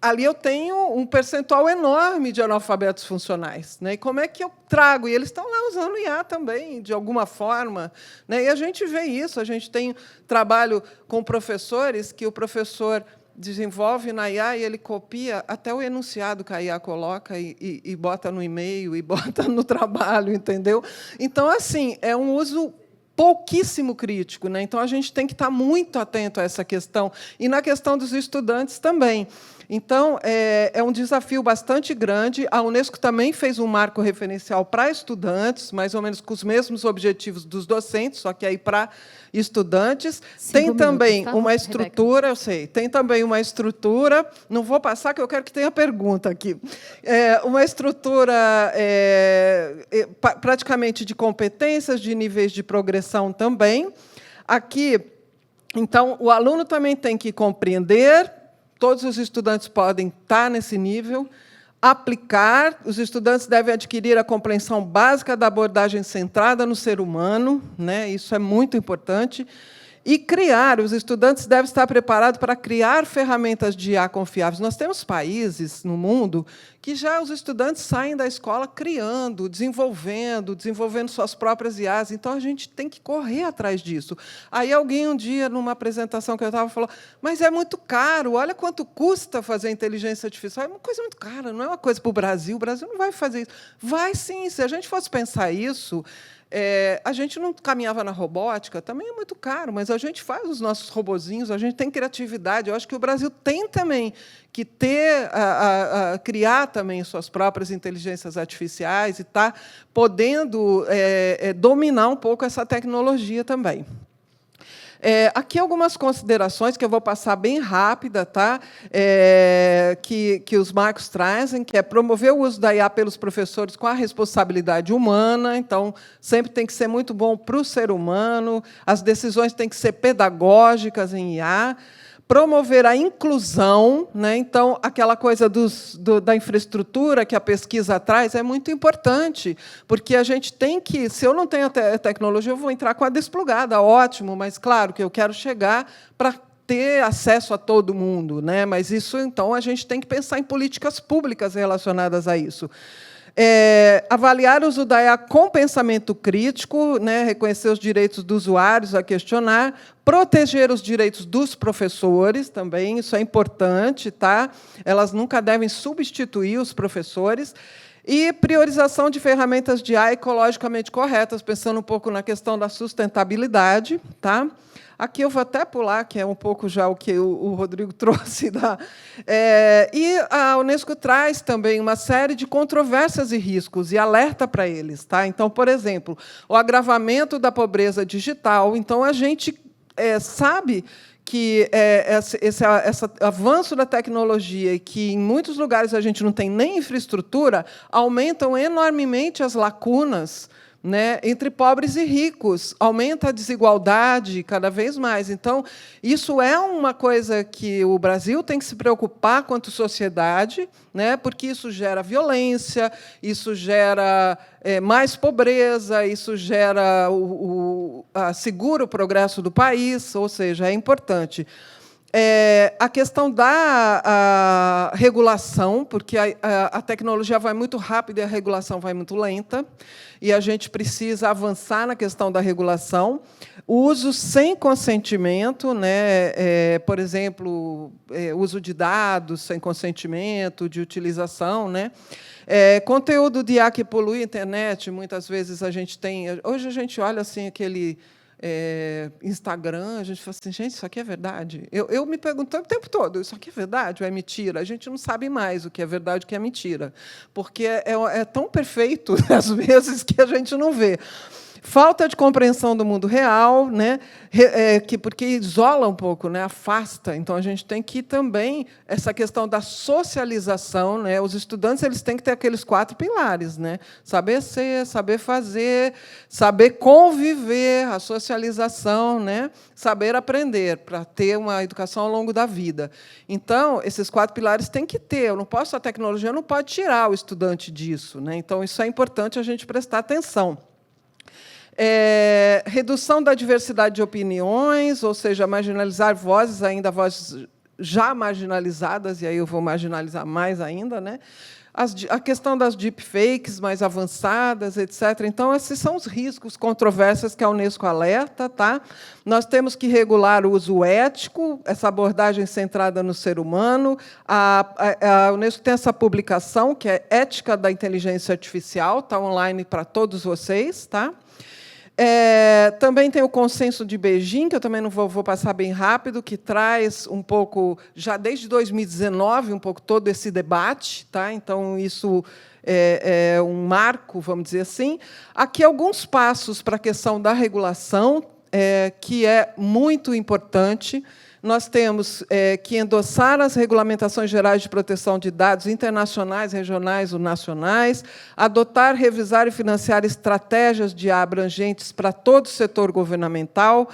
ali eu tenho um percentual enorme de analfabetos funcionais, né? E como é que eu trago? E eles estão lá usando IA também, de alguma forma, né? E a gente vê isso, a gente tem trabalho com professores que o professor desenvolve na IA e ele copia até o enunciado que a IA coloca e bota no e-mail, e bota no trabalho, entendeu? Então, assim, é um uso pouquíssimo crítico, né? Então, a gente tem que estar muito atento a essa questão. E na questão dos estudantes também. Então, é um desafio bastante grande. A Unesco também fez um marco referencial para estudantes, mais ou menos com os mesmos objetivos dos docentes, só que aí para estudantes. Tem também uma estrutura, eu sei, tem também uma estrutura, não vou passar, que eu quero que tenha pergunta aqui. Uma estrutura praticamente de competências, de níveis de progressão também. Aqui, então, o aluno também tem que compreender. Todos os estudantes podem estar nesse nível. Aplicar, os estudantes devem adquirir a compreensão básica da abordagem centrada no ser humano, né? Isso é muito importante. E criar, os estudantes devem estar preparados para criar ferramentas de IA confiáveis. Nós temos países no mundo que já os estudantes saem da escola criando, desenvolvendo suas próprias IAs. Então, a gente tem que correr atrás disso. Aí, alguém, um dia, numa apresentação que eu estava, falou, mas é muito caro, olha quanto custa fazer inteligência artificial. É uma coisa muito cara, não é uma coisa para o Brasil não vai fazer isso. Vai, sim, se a gente fosse pensar isso... a gente não caminhava na robótica, também é muito caro, mas a gente faz os nossos robozinhos, a gente tem criatividade. Eu acho que o Brasil tem também que criar também suas próprias inteligências artificiais e está podendo dominar um pouco essa tecnologia também. Aqui algumas considerações que eu vou passar bem rápida, tá? Que os marcos trazem, que é promover o uso da IA pelos professores com a responsabilidade humana. Então, sempre tem que ser muito bom para o ser humano, as decisões têm que ser pedagógicas em IA. Promover a inclusão, né? Então, aquela coisa da infraestrutura que a pesquisa traz é muito importante, porque a gente tem que, se eu não tenho tecnologia, eu vou entrar com a desplugada, ótimo, mas, claro, que eu quero chegar para ter acesso a todo mundo, né? Mas isso, então, a gente tem que pensar em políticas públicas relacionadas a isso. Avaliar o uso da IA com pensamento crítico, né, reconhecer os direitos dos usuários a questionar, proteger os direitos dos professores também, isso é importante, tá? Elas nunca devem substituir os professores. E priorização de ferramentas de IA ecologicamente corretas, pensando um pouco na questão da sustentabilidade, tá? Aqui eu vou até pular, que é um pouco já o que o Rodrigo trouxe. E a Unesco traz também uma série de controvérsias e riscos e alerta para eles. Tá? Então, por exemplo, o agravamento da pobreza digital. Então, a gente sabe que esse avanço da tecnologia, e que em muitos lugares a gente não tem nem infraestrutura, aumentam enormemente as lacunas, né, entre pobres e ricos, aumenta a desigualdade cada vez mais. Então, isso é uma coisa que o Brasil tem que se preocupar quanto sociedade, né, porque isso gera violência, isso gera mais pobreza, isso gera segura o progresso do país, ou seja, é importante. A questão da regulação, porque a tecnologia vai muito rápido e a regulação vai muito lenta, e a gente precisa avançar na questão da regulação. O uso sem consentimento, né, por exemplo, uso de dados sem consentimento, de utilização, né, conteúdo de IA que polui a internet, muitas vezes a gente tem... Hoje a gente olha assim, aquele Instagram, a gente fala assim, gente, isso aqui é verdade? Eu me pergunto o tempo todo, isso aqui é verdade ou é mentira? A gente não sabe mais o que é verdade e o que é mentira, porque é tão perfeito, às vezes, que a gente não vê. Falta de compreensão do mundo real, né, porque isola um pouco, né, afasta. Então, a gente tem que também, essa questão da socialização, né, os estudantes eles têm que ter aqueles 4 pilares, né, saber ser, saber fazer, saber conviver, a socialização, né, saber aprender, para ter uma educação ao longo da vida. Então, esses 4 pilares têm que ter. A tecnologia não pode tirar o estudante disso, né, então, isso é importante a gente prestar atenção. Redução da diversidade de opiniões, ou seja, marginalizar vozes, ainda vozes já marginalizadas, e aí eu vou marginalizar mais ainda, né? A questão das deepfakes mais avançadas, etc. Então, esses são os riscos, controvérsias que a Unesco alerta. Tá? Nós temos que regular o uso ético, essa abordagem centrada no ser humano. A Unesco tem essa publicação, que é Ética da Inteligência Artificial, está online para todos vocês. Tá? Também tem o Consenso de Beijing, que eu também não vou passar bem rápido, que traz um pouco, já desde 2019, um pouco todo esse debate. Tá? Então, isso é um marco, vamos dizer assim. Aqui, alguns passos para a questão da regulação, que é muito importante. Nós temos que endossar as regulamentações gerais de proteção de dados internacionais, regionais ou nacionais, adotar, revisar e financiar estratégias de IA abrangentes para todo o setor governamental.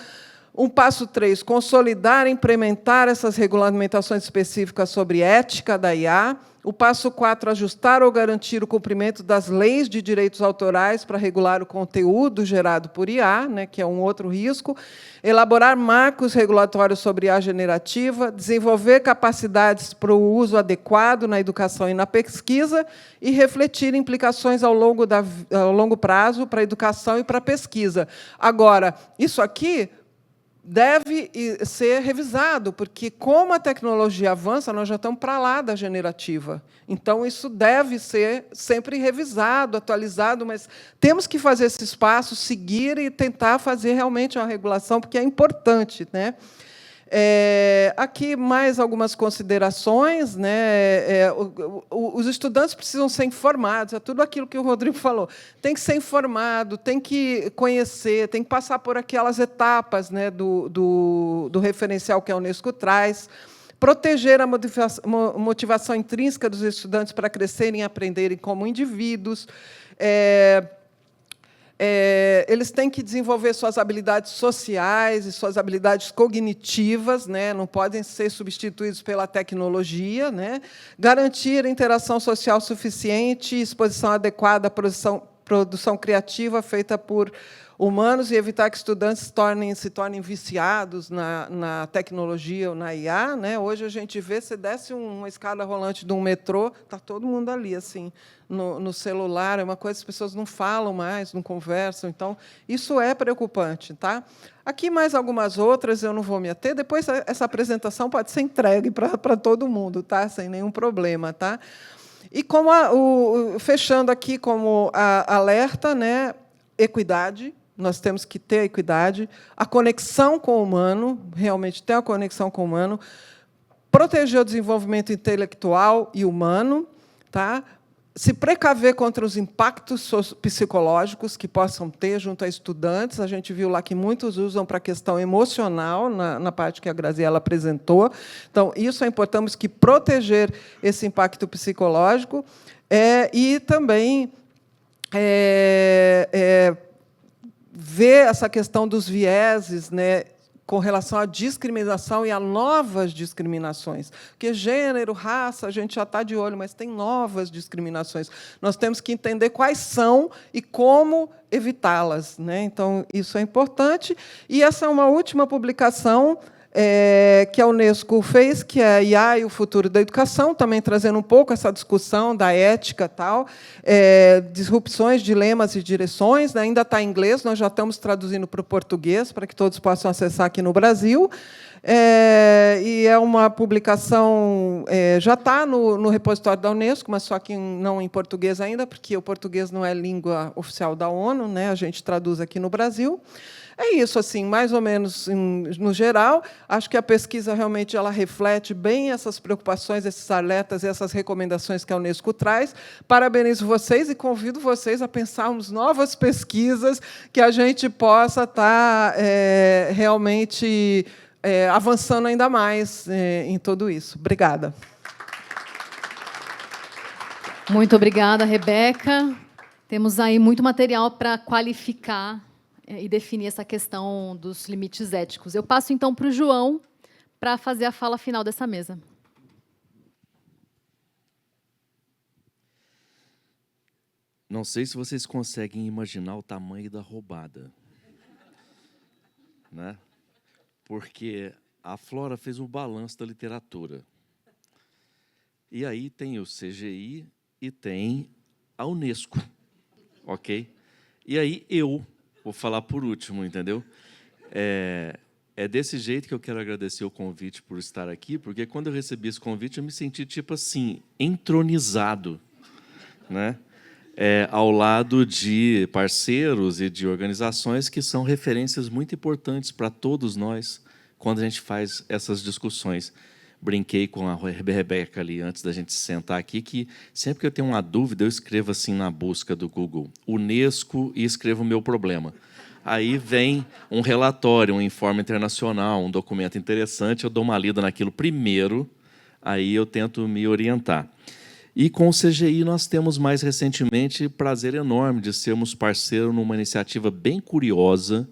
Passo 3, consolidar e implementar essas regulamentações específicas sobre ética da IA. O passo 4, ajustar ou garantir o cumprimento das leis de direitos autorais para regular o conteúdo gerado por IA, né, que é um outro risco. Elaborar marcos regulatórios sobre IA generativa, desenvolver capacidades para o uso adequado na educação e na pesquisa e refletir implicações ao longo prazo para a educação e para a pesquisa. Agora, isso aqui deve ser revisado, porque, como a tecnologia avança, nós já estamos para lá da generativa. Então, isso deve ser sempre revisado, atualizado, mas temos que fazer esses passos, seguir e tentar fazer realmente uma regulação, porque é importante. Né? Aqui, mais algumas considerações. Né? Os estudantes precisam ser informados, é tudo aquilo que o Rodrigo falou. Tem que ser informado, tem que conhecer, tem que passar por aquelas etapas, né, do referencial que a Unesco traz, proteger a motivação intrínseca dos estudantes para crescerem e aprenderem como indivíduos. Eles têm que desenvolver suas habilidades sociais e suas habilidades cognitivas, né? Não podem ser substituídos pela tecnologia. Né? Garantir a interação social suficiente, exposição adequada à produção criativa feita por humanos e evitar que estudantes se tornem viciados na tecnologia ou na IA. Né? Hoje, a gente vê, se desce uma escada rolante de um metrô, está todo mundo ali, assim, no celular, é uma coisa que as pessoas não falam mais, não conversam. Então, isso é preocupante. Tá? Aqui, mais algumas outras, eu não vou me ater. Depois, essa apresentação pode ser entregue para todo mundo, tá? Sem nenhum problema. Tá? E, fechando aqui como alerta, né? Equidade. Nós temos que ter a equidade, a conexão com o humano, realmente ter a conexão com o humano, proteger o desenvolvimento intelectual e humano, tá? Se precaver contra os impactos psicológicos que possam ter junto a estudantes. A gente viu lá que muitos usam para a questão emocional, na parte que a Graziela apresentou. Então, isso é importante, temos que proteger esse impacto psicológico e também ver essa questão dos vieses, né, com relação à discriminação e a novas discriminações. Porque gênero, raça, a gente já está de olho, mas tem novas discriminações. Nós temos que entender quais são e como evitá-las. Né? Então, isso é importante. E essa é uma última publicação que a Unesco fez, que é IA e o futuro da educação, também trazendo um pouco essa discussão da ética, disrupções, dilemas e direções. Né? Ainda está em inglês, nós já estamos traduzindo para o português, para que todos possam acessar aqui no Brasil. E é uma publicação, já está no repositório da Unesco, mas só que não em português ainda, porque o português não é língua oficial da ONU, né? A gente traduz aqui no Brasil. É isso, assim, mais ou menos no geral. Acho que a pesquisa realmente ela reflete bem essas preocupações, esses alertas, essas recomendações que a Unesco traz. Parabenizo vocês e convido vocês a pensarmos novas pesquisas que a gente possa estar realmente avançando ainda mais em tudo isso. Obrigada. Muito obrigada, Rebeca. Temos aí muito material para qualificar e definir essa questão dos limites éticos. Eu passo, então, para o João, para fazer a fala final dessa mesa. Não sei se vocês conseguem imaginar o tamanho da roubada, né? Porque a Flora fez um balanço da literatura. E aí tem o CGI e tem a Unesco, ok? E aí eu vou falar por último, entendeu? É desse jeito que eu quero agradecer o convite por estar aqui, porque quando eu recebi esse convite eu me senti tipo assim, entronizado, né? Ao lado de parceiros e de organizações que são referências muito importantes para todos nós quando a gente faz essas discussões. Brinquei com a Rebeca ali antes da gente sentar aqui, que sempre que eu tenho uma dúvida, eu escrevo assim na busca do Google, Unesco, e escrevo o meu problema. Aí vem um relatório, um informe internacional, um documento interessante, eu dou uma lida naquilo primeiro, aí eu tento me orientar. E com o CGI nós temos mais recentemente prazer enorme de sermos parceiro numa iniciativa bem curiosa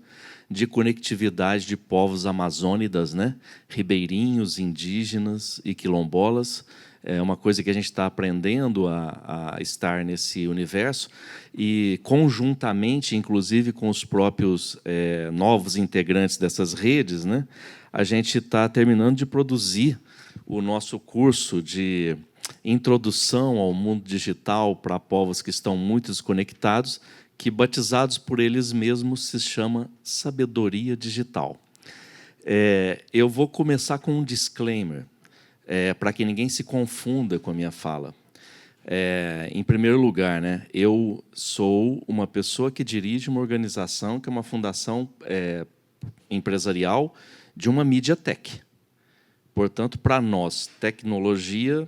de conectividade de povos amazônidas, né? Ribeirinhos, indígenas e quilombolas. É uma coisa que a gente está aprendendo a estar nesse universo e, conjuntamente, inclusive com os próprios novos integrantes dessas redes, né? A gente está terminando de produzir o nosso curso de introdução ao mundo digital para povos que estão muito desconectados, que, batizados por eles mesmos, se chama Sabedoria Digital. Eu vou começar com um disclaimer, para que ninguém se confunda com a minha fala. Em primeiro lugar, né, eu sou uma pessoa que dirige uma organização que é uma fundação empresarial de uma mídia tech. Portanto, para nós, tecnologia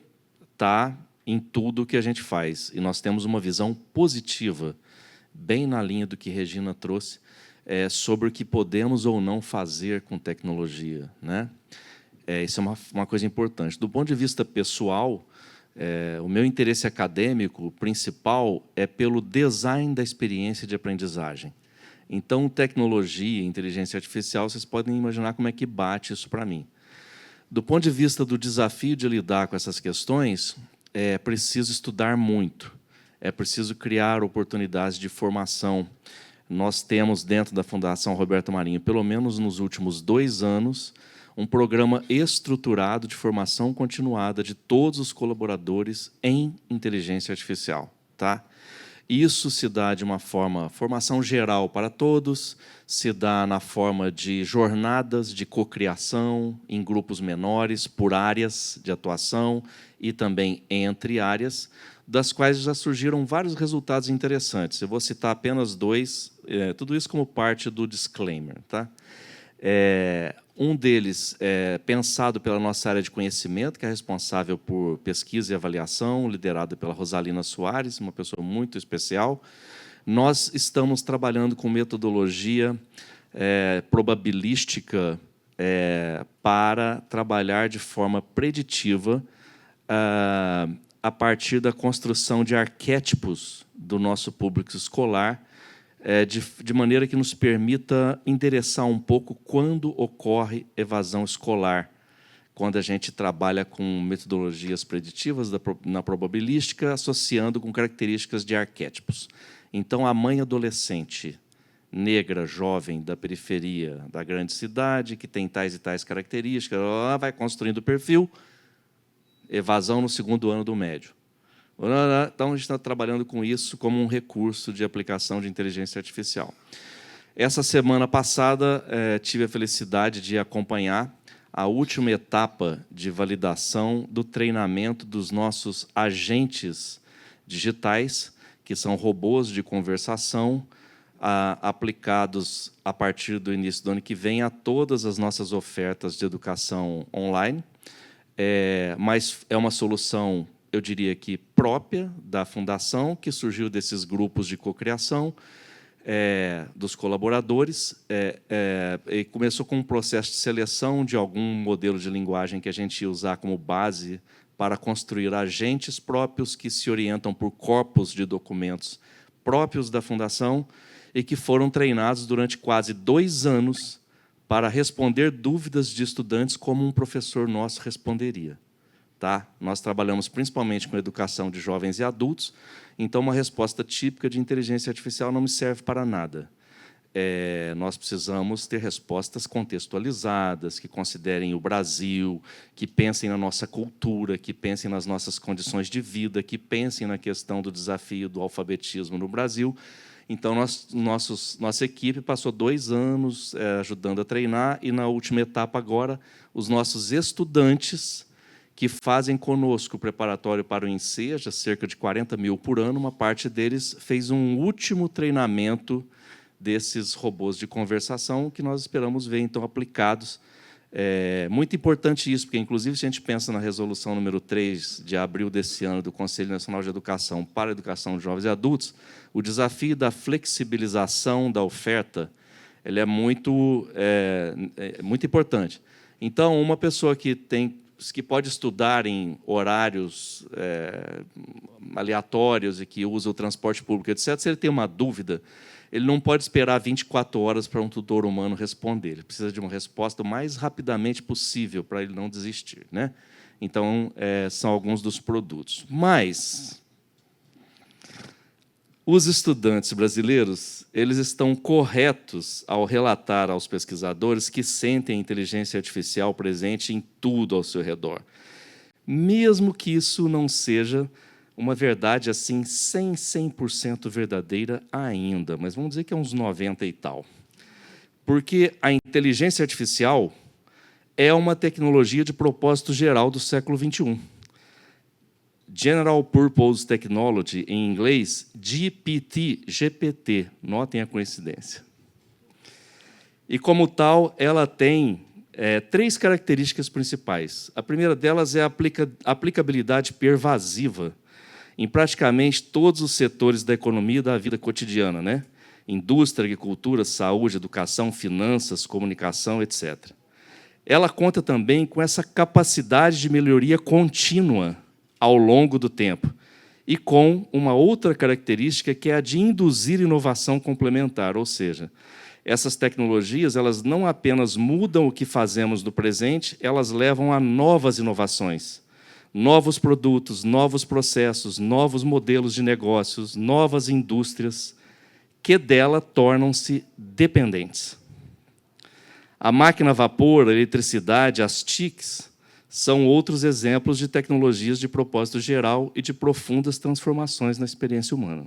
está em tudo que a gente faz. E nós temos uma visão positiva, bem na linha do que Regina trouxe, sobre o que podemos ou não fazer com tecnologia, né? Isso é uma coisa importante. Do ponto de vista pessoal, o meu interesse acadêmico principal é pelo design da experiência de aprendizagem. Então, tecnologia e inteligência artificial, vocês podem imaginar como é que bate isso para mim. Do ponto de vista do desafio de lidar com essas questões, é preciso estudar muito, é preciso criar oportunidades de formação. Nós temos, dentro da Fundação Roberto Marinho, pelo menos nos últimos 2 anos, um programa estruturado de formação continuada de todos os colaboradores em inteligência artificial, tá? Isso se dá de uma formação geral para todos, se dá na forma de jornadas de cocriação em grupos menores, por áreas de atuação e também entre áreas, das quais já surgiram vários resultados interessantes. Eu vou citar apenas 2, tudo isso como parte do disclaimer, tá? Um deles é pensado pela nossa área de conhecimento, que é responsável por pesquisa e avaliação, liderada pela Rosalina Soares, uma pessoa muito especial. Nós estamos trabalhando com metodologia probabilística para trabalhar de forma preditiva a partir da construção de arquétipos do nosso público escolar, de maneira que nos permita endereçar um pouco quando ocorre evasão escolar, quando a gente trabalha com metodologias preditivas na probabilística, associando com características de arquétipos. Então, a mãe adolescente, negra, jovem, da periferia da grande cidade, que tem tais e tais características, ela vai construindo o perfil, evasão no 2º ano do médio. Então, a gente está trabalhando com isso como um recurso de aplicação de inteligência artificial. Essa semana passada, tive a felicidade de acompanhar a última etapa de validação do treinamento dos nossos agentes digitais, que são robôs de conversação, aplicados a partir do início do ano que vem a todas as nossas ofertas de educação online. Mas é uma solução, eu diria que própria da Fundação, que surgiu desses grupos de cocriação, dos colaboradores, e começou com um processo de seleção de algum modelo de linguagem que a gente ia usar como base para construir agentes próprios que se orientam por corpos de documentos próprios da Fundação e que foram treinados durante quase 2 anos para responder dúvidas de estudantes como um professor nosso responderia. Tá? Nós trabalhamos principalmente com educação de jovens e adultos, então uma resposta típica de inteligência artificial não me serve para nada. Nós precisamos ter respostas contextualizadas, que considerem o Brasil, que pensem na nossa cultura, que pensem nas nossas condições de vida, que pensem na questão do desafio do alfabetismo no Brasil. Então, nossa equipe passou 2 anos ajudando a treinar, e, na última etapa agora, os nossos estudantes, que fazem conosco o preparatório para o Enseja, cerca de 40 mil por ano, uma parte deles fez um último treinamento desses robôs de conversação, que nós esperamos ver, então, aplicados. Muito importante isso, porque, inclusive, se a gente pensa na resolução número 3, de abril desse ano, do Conselho Nacional de Educação para a Educação de Jovens e Adultos, o desafio da flexibilização da oferta ele é muito importante. Então, uma pessoa que pode estudar em horários aleatórios e que usa o transporte público, etc., se ele tem uma dúvida, ele não pode esperar 24 horas para um tutor humano responder. Ele precisa de uma resposta o mais rapidamente possível para ele não desistir, né? Então, são alguns dos produtos. Mas os estudantes brasileiros, eles estão corretos ao relatar aos pesquisadores que sentem a inteligência artificial presente em tudo ao seu redor, mesmo que isso não seja uma verdade assim 100% verdadeira ainda, mas vamos dizer que é uns 90 e tal. Porque a inteligência artificial é uma tecnologia de propósito geral do século XXI. General Purpose Technology, em inglês, GPT, notem a coincidência. E, como tal, ela tem 3 características principais. A primeira delas é a aplicabilidade pervasiva em praticamente todos os setores da economia e da vida cotidiana, né? Indústria, agricultura, saúde, educação, finanças, comunicação, etc. Ela conta também com essa capacidade de melhoria contínua ao longo do tempo, e com uma outra característica, que é a de induzir inovação complementar, ou seja, essas tecnologias elas não apenas mudam o que fazemos no presente, elas levam a novas inovações, novos produtos, novos processos, novos modelos de negócios, novas indústrias, que dela tornam-se dependentes. A máquina a vapor, a eletricidade, as TICs, são outros exemplos de tecnologias de propósito geral e de profundas transformações na experiência humana.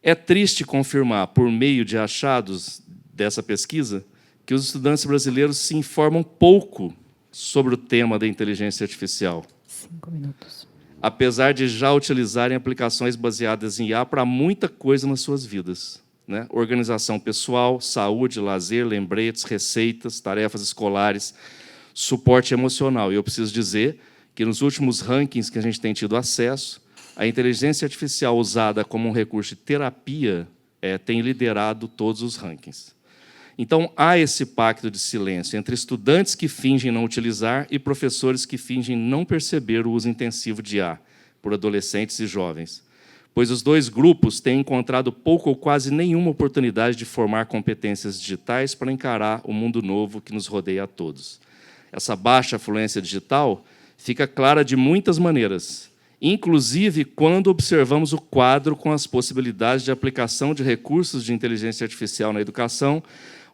É triste confirmar, por meio de achados dessa pesquisa, que os estudantes brasileiros se informam pouco sobre o tema da inteligência artificial. 5 minutos. Apesar de já utilizarem aplicações baseadas em IA para muita coisa nas suas vidas, né? Organização pessoal, saúde, lazer, lembretes, receitas, tarefas escolares, suporte emocional. E eu preciso dizer que, nos últimos rankings que a gente tem tido acesso, a inteligência artificial usada como um recurso de terapia tem liderado todos os rankings. Então, há esse pacto de silêncio entre estudantes que fingem não utilizar e professores que fingem não perceber o uso intensivo de IA por adolescentes e jovens, pois os 2 grupos têm encontrado pouco ou quase nenhuma oportunidade de formar competências digitais para encarar o mundo novo que nos rodeia a todos. Essa baixa fluência digital fica clara de muitas maneiras, inclusive quando observamos o quadro com as possibilidades de aplicação de recursos de inteligência artificial na educação,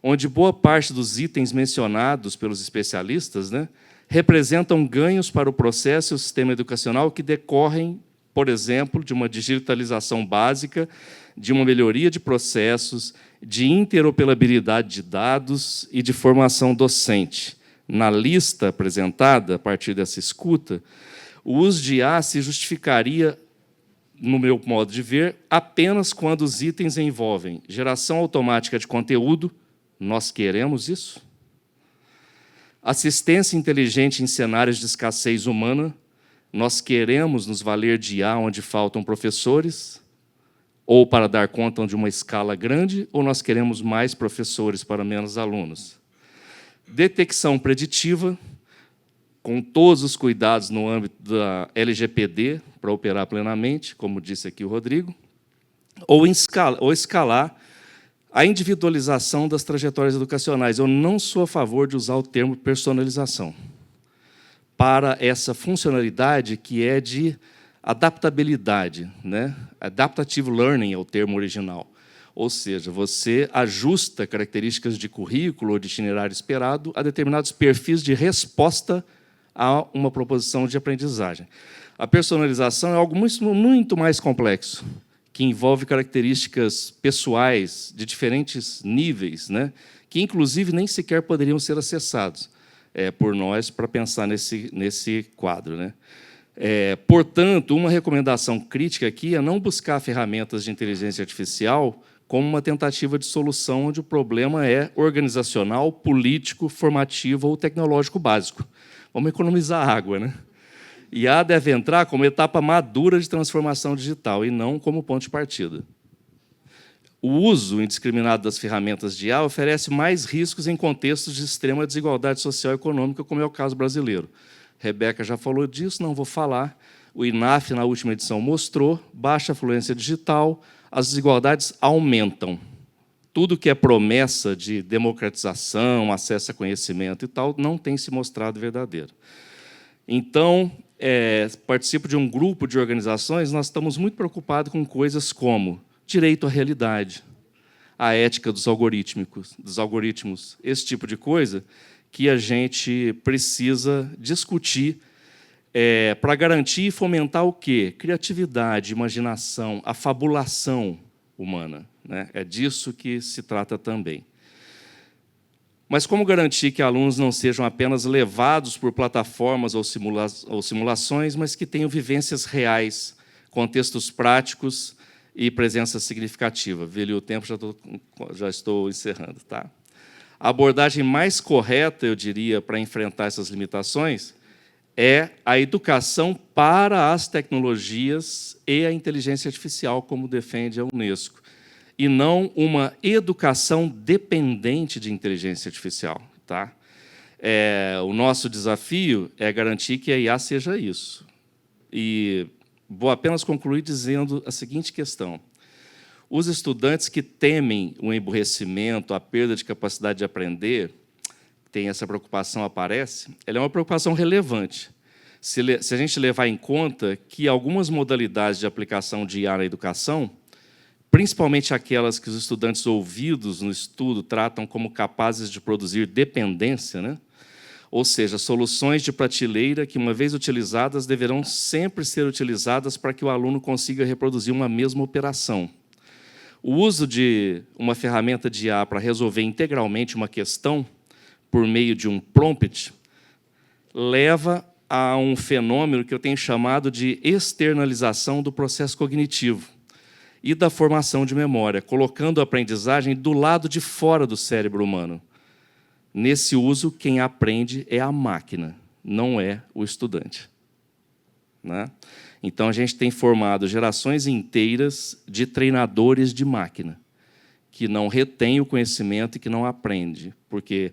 onde boa parte dos itens mencionados pelos especialistas, né, representam ganhos para o processo e o sistema educacional que decorrem, por exemplo, de uma digitalização básica, de uma melhoria de processos, de interoperabilidade de dados e de formação docente, na lista apresentada a partir dessa escuta, o uso de IA se justificaria, no meu modo de ver, apenas quando os itens envolvem geração automática de conteúdo, nós queremos isso, assistência inteligente em cenários de escassez humana, nós queremos nos valer de IA onde faltam professores, ou para dar conta de uma escala grande, ou nós queremos mais professores para menos alunos. Detecção preditiva, com todos os cuidados no âmbito da LGPD, para operar plenamente, como disse aqui o Rodrigo, ou escalar a individualização das trajetórias educacionais. Eu não sou a favor de usar o termo personalização para essa funcionalidade que é de adaptabilidade, né? Adaptative Learning é o termo original. Ou seja, você ajusta características de currículo ou de itinerário esperado a determinados perfis de resposta a uma proposição de aprendizagem. A personalização é algo muito mais complexo, que envolve características pessoais de diferentes níveis, né, que, inclusive, nem sequer poderiam ser acessados por nós para pensar nesse quadro, né? Portanto, uma recomendação crítica aqui é não buscar ferramentas de inteligência artificial como uma tentativa de solução onde o problema é organizacional, político, formativo ou tecnológico básico. Vamos economizar água, né? IA deve entrar como etapa madura de transformação digital e não como ponto de partida. O uso indiscriminado das ferramentas de IA oferece mais riscos em contextos de extrema desigualdade social e econômica, como é o caso brasileiro. Rebeca já falou disso, não vou falar. O INAF, na última edição, mostrou baixa afluência digital, as desigualdades aumentam. Tudo que é promessa de democratização, acesso a conhecimento e tal, não tem se mostrado verdadeiro. Então, participo de um grupo de organizações, nós estamos muito preocupados com coisas como direito à realidade, a ética dos algoritmos, esse tipo de coisa que a gente precisa discutir para garantir e fomentar o quê? Criatividade, imaginação, a fabulação humana, né? É disso que se trata também. Mas como garantir que alunos não sejam apenas levados por plataformas ou simulações, mas que tenham vivências reais, contextos práticos e presença significativa? Velho o tempo, já estou encerrando. Tá? A abordagem mais correta, eu diria, para enfrentar essas limitações é a educação para as tecnologias e a inteligência artificial, como defende a Unesco, e não uma educação dependente de inteligência artificial. Tá? O nosso desafio é garantir que a IA seja isso. E vou apenas concluir dizendo a seguinte questão. Os estudantes que temem o emburrecimento, a perda de capacidade de aprender, tem essa preocupação aparece, ela é uma preocupação relevante. Se a gente levar em conta que algumas modalidades de aplicação de IA na educação, principalmente aquelas que os estudantes ouvidos no estudo tratam como capazes de produzir dependência, né? Ou seja, soluções de prateleira que, uma vez utilizadas, deverão sempre ser utilizadas para que o aluno consiga reproduzir uma mesma operação. O uso de uma ferramenta de IA para resolver integralmente uma questão por meio de um prompt leva a um fenômeno que eu tenho chamado de externalização do processo cognitivo e da formação de memória, colocando a aprendizagem do lado de fora do cérebro humano. Nesse uso, quem aprende é a máquina, não é o estudante. Né? Então, a gente tem formado gerações inteiras de treinadores de máquina, que não retêm o conhecimento e que não aprendem, porque,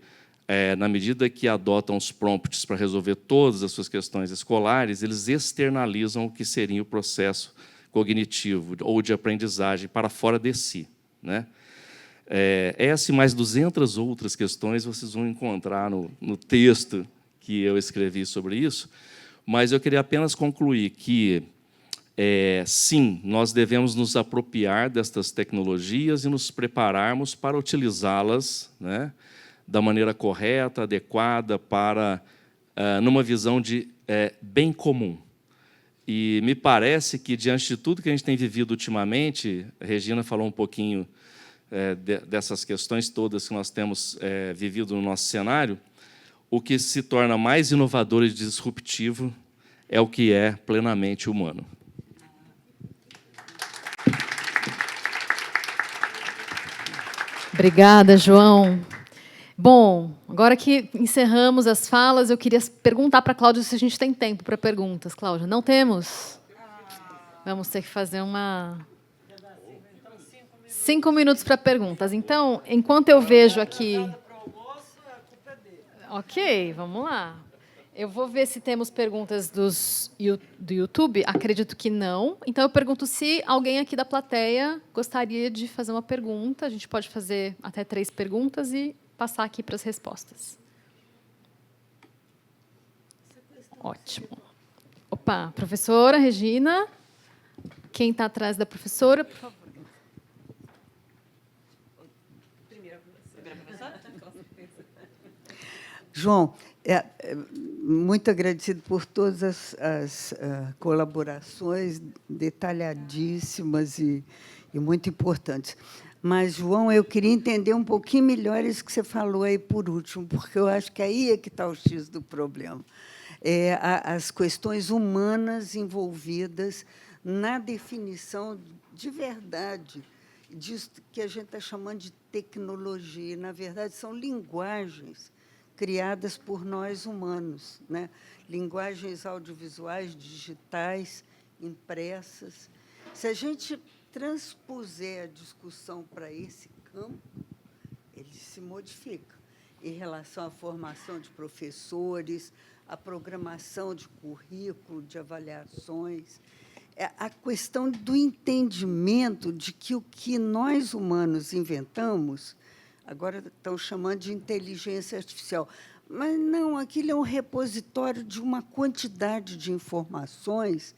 na medida que adotam os prompts para resolver todas as suas questões escolares, eles externalizam o que seria o processo cognitivo ou de aprendizagem para fora de si. Né? Essa e mais 200 outras questões vocês vão encontrar no texto que eu escrevi sobre isso, mas eu queria apenas concluir que, sim, nós devemos nos apropriar destas tecnologias e nos prepararmos para utilizá-las, né, da maneira correta, adequada, para numa visão de bem comum. E me parece que, diante de tudo que a gente tem vivido ultimamente, a Regina falou um pouquinho dessas questões todas que nós temos vivido no nosso cenário, o que se torna mais inovador e disruptivo é o que é plenamente humano. Obrigada, João. Bom, agora que encerramos as falas, eu queria perguntar para a Cláudia se a gente tem tempo para perguntas. Cláudia, não temos? Vamos ter que fazer uma... 5 minutos para perguntas. Então, enquanto eu vejo aqui... Ok, vamos lá. Eu vou ver se temos perguntas do YouTube. Acredito que não. Então, eu pergunto se alguém aqui da plateia gostaria de fazer uma pergunta. A gente pode fazer até 3 perguntas e passar aqui para as respostas. Ótimo. Opa, professora Regina. Quem está atrás da professora, por favor. João, muito agradecido por todas as colaborações detalhadíssimas e muito importantes. Mas, João, eu queria entender um pouquinho melhor isso que você falou aí por último, porque eu acho que aí é que está o X do problema. As questões humanas envolvidas na definição de verdade disso que a gente está chamando de tecnologia. Na verdade, são linguagens criadas por nós humanos, né? Linguagens audiovisuais, digitais, impressas. Se a gente transpuser a discussão para esse campo, ele se modifica em relação à formação de professores, à programação de currículo, de avaliações, a questão do entendimento de que o que nós humanos inventamos, agora estão chamando de inteligência artificial, mas não, aquilo é um repositório de uma quantidade de informações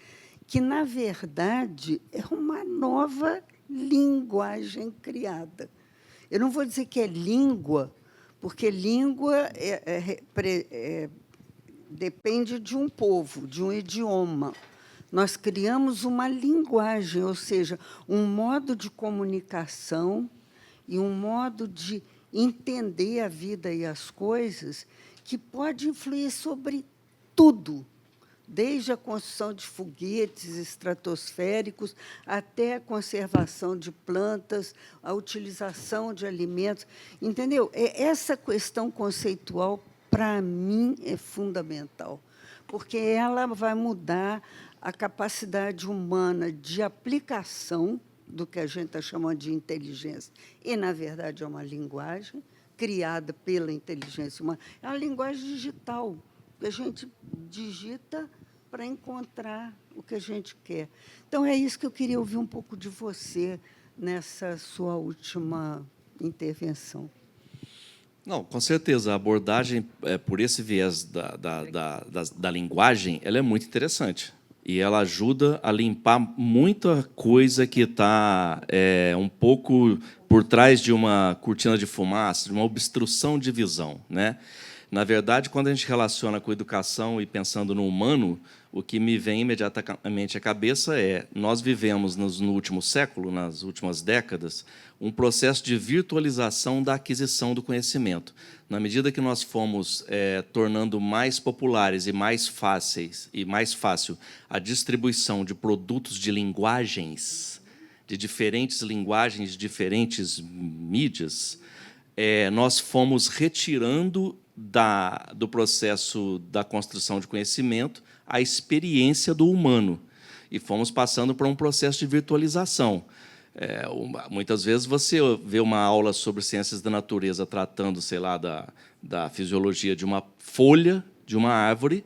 que, na verdade, é uma nova linguagem criada. Eu não vou dizer que é língua, porque língua depende de um povo, de um idioma. Nós criamos uma linguagem, ou seja, um modo de comunicação e um modo de entender a vida e as coisas que pode influir sobre tudo, desde a construção de foguetes estratosféricos até a conservação de plantas, a utilização de alimentos. Entendeu? Essa questão conceitual, para mim, é fundamental, porque ela vai mudar a capacidade humana de aplicação do que a gente está chamando de inteligência, e, na verdade, é uma linguagem criada pela inteligência humana. É uma linguagem digital, que a gente digita para encontrar o que a gente quer. Então, é isso que eu queria ouvir um pouco de você nessa sua última intervenção. Não, com certeza, a abordagem por esse viés da linguagem, ela é muito interessante. E ela ajuda a limpar muita coisa que está um pouco por trás de uma cortina de fumaça, de uma obstrução de visão, né? Na verdade, quando a gente relaciona com educação e pensando no humano, o que me vem imediatamente à cabeça é: nós vivemos no último século, nas últimas décadas, um processo de virtualização da aquisição do conhecimento. Na medida que nós fomos tornando mais populares e mais fáceis e mais fácil a distribuição de produtos de linguagens, de diferentes linguagens, de diferentes mídias, nós fomos retirando do processo da construção de conhecimento a experiência do humano e fomos passando por um processo de virtualização. Muitas vezes você vê uma aula sobre ciências da natureza tratando, sei lá, da fisiologia de uma folha de uma árvore,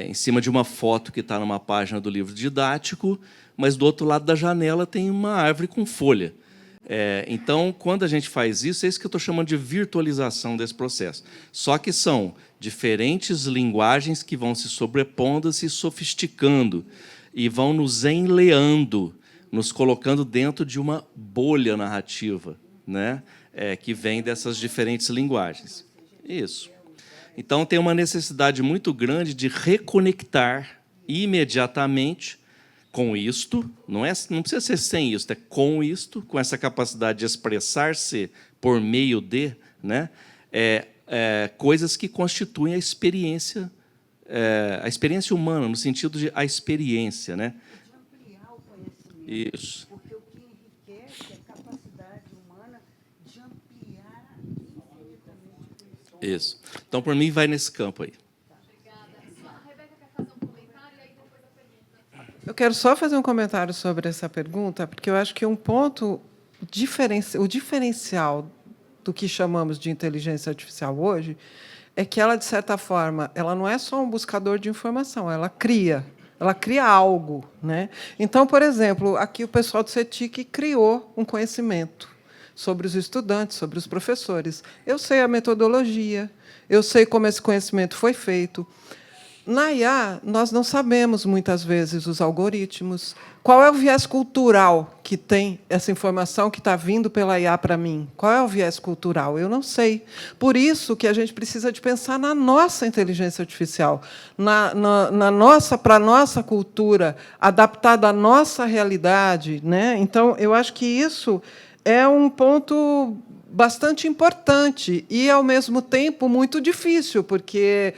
em cima de uma foto que está numa página do livro didático, mas do outro lado da janela tem uma árvore com folha. Então, quando a gente faz isso, é isso que eu estou chamando de virtualização desse processo. Só que são diferentes linguagens que vão se sobrepondo, se sofisticando, e vão nos enleando, nos colocando dentro de uma bolha narrativa, né? Que vem dessas diferentes linguagens. Isso. Então, tem uma necessidade muito grande de reconectar imediatamente com isto, não precisa ser sem isto, é com isto, com essa capacidade de expressar-se por meio de, né? coisas que constituem a experiência humana, no sentido de a experiência, né? Ampliar o conhecimento. Isso. Porque o que enriquece é a capacidade humana de ampliar infinitamente o conhecimento. Isso. Então, por mim, vai nesse campo aí. Eu quero só fazer um comentário sobre essa pergunta, porque eu acho que um ponto o diferencial do que chamamos de inteligência artificial hoje é que ela, de certa forma, ela não é só um buscador de informação, ela cria algo, né? Então, por exemplo, aqui o pessoal do CETIC criou um conhecimento sobre os estudantes, sobre os professores. Eu sei a metodologia, eu sei como esse conhecimento foi feito. Na IA, nós não sabemos, muitas vezes, os algoritmos. Qual é o viés cultural que tem essa informação que está vindo pela IA para mim? Qual é o viés cultural? Eu não sei. Por isso que a gente precisa de pensar na nossa inteligência artificial, para a nossa cultura, adaptada à nossa realidade, né? Então, eu acho que isso é um ponto bastante importante e, ao mesmo tempo, muito difícil, porque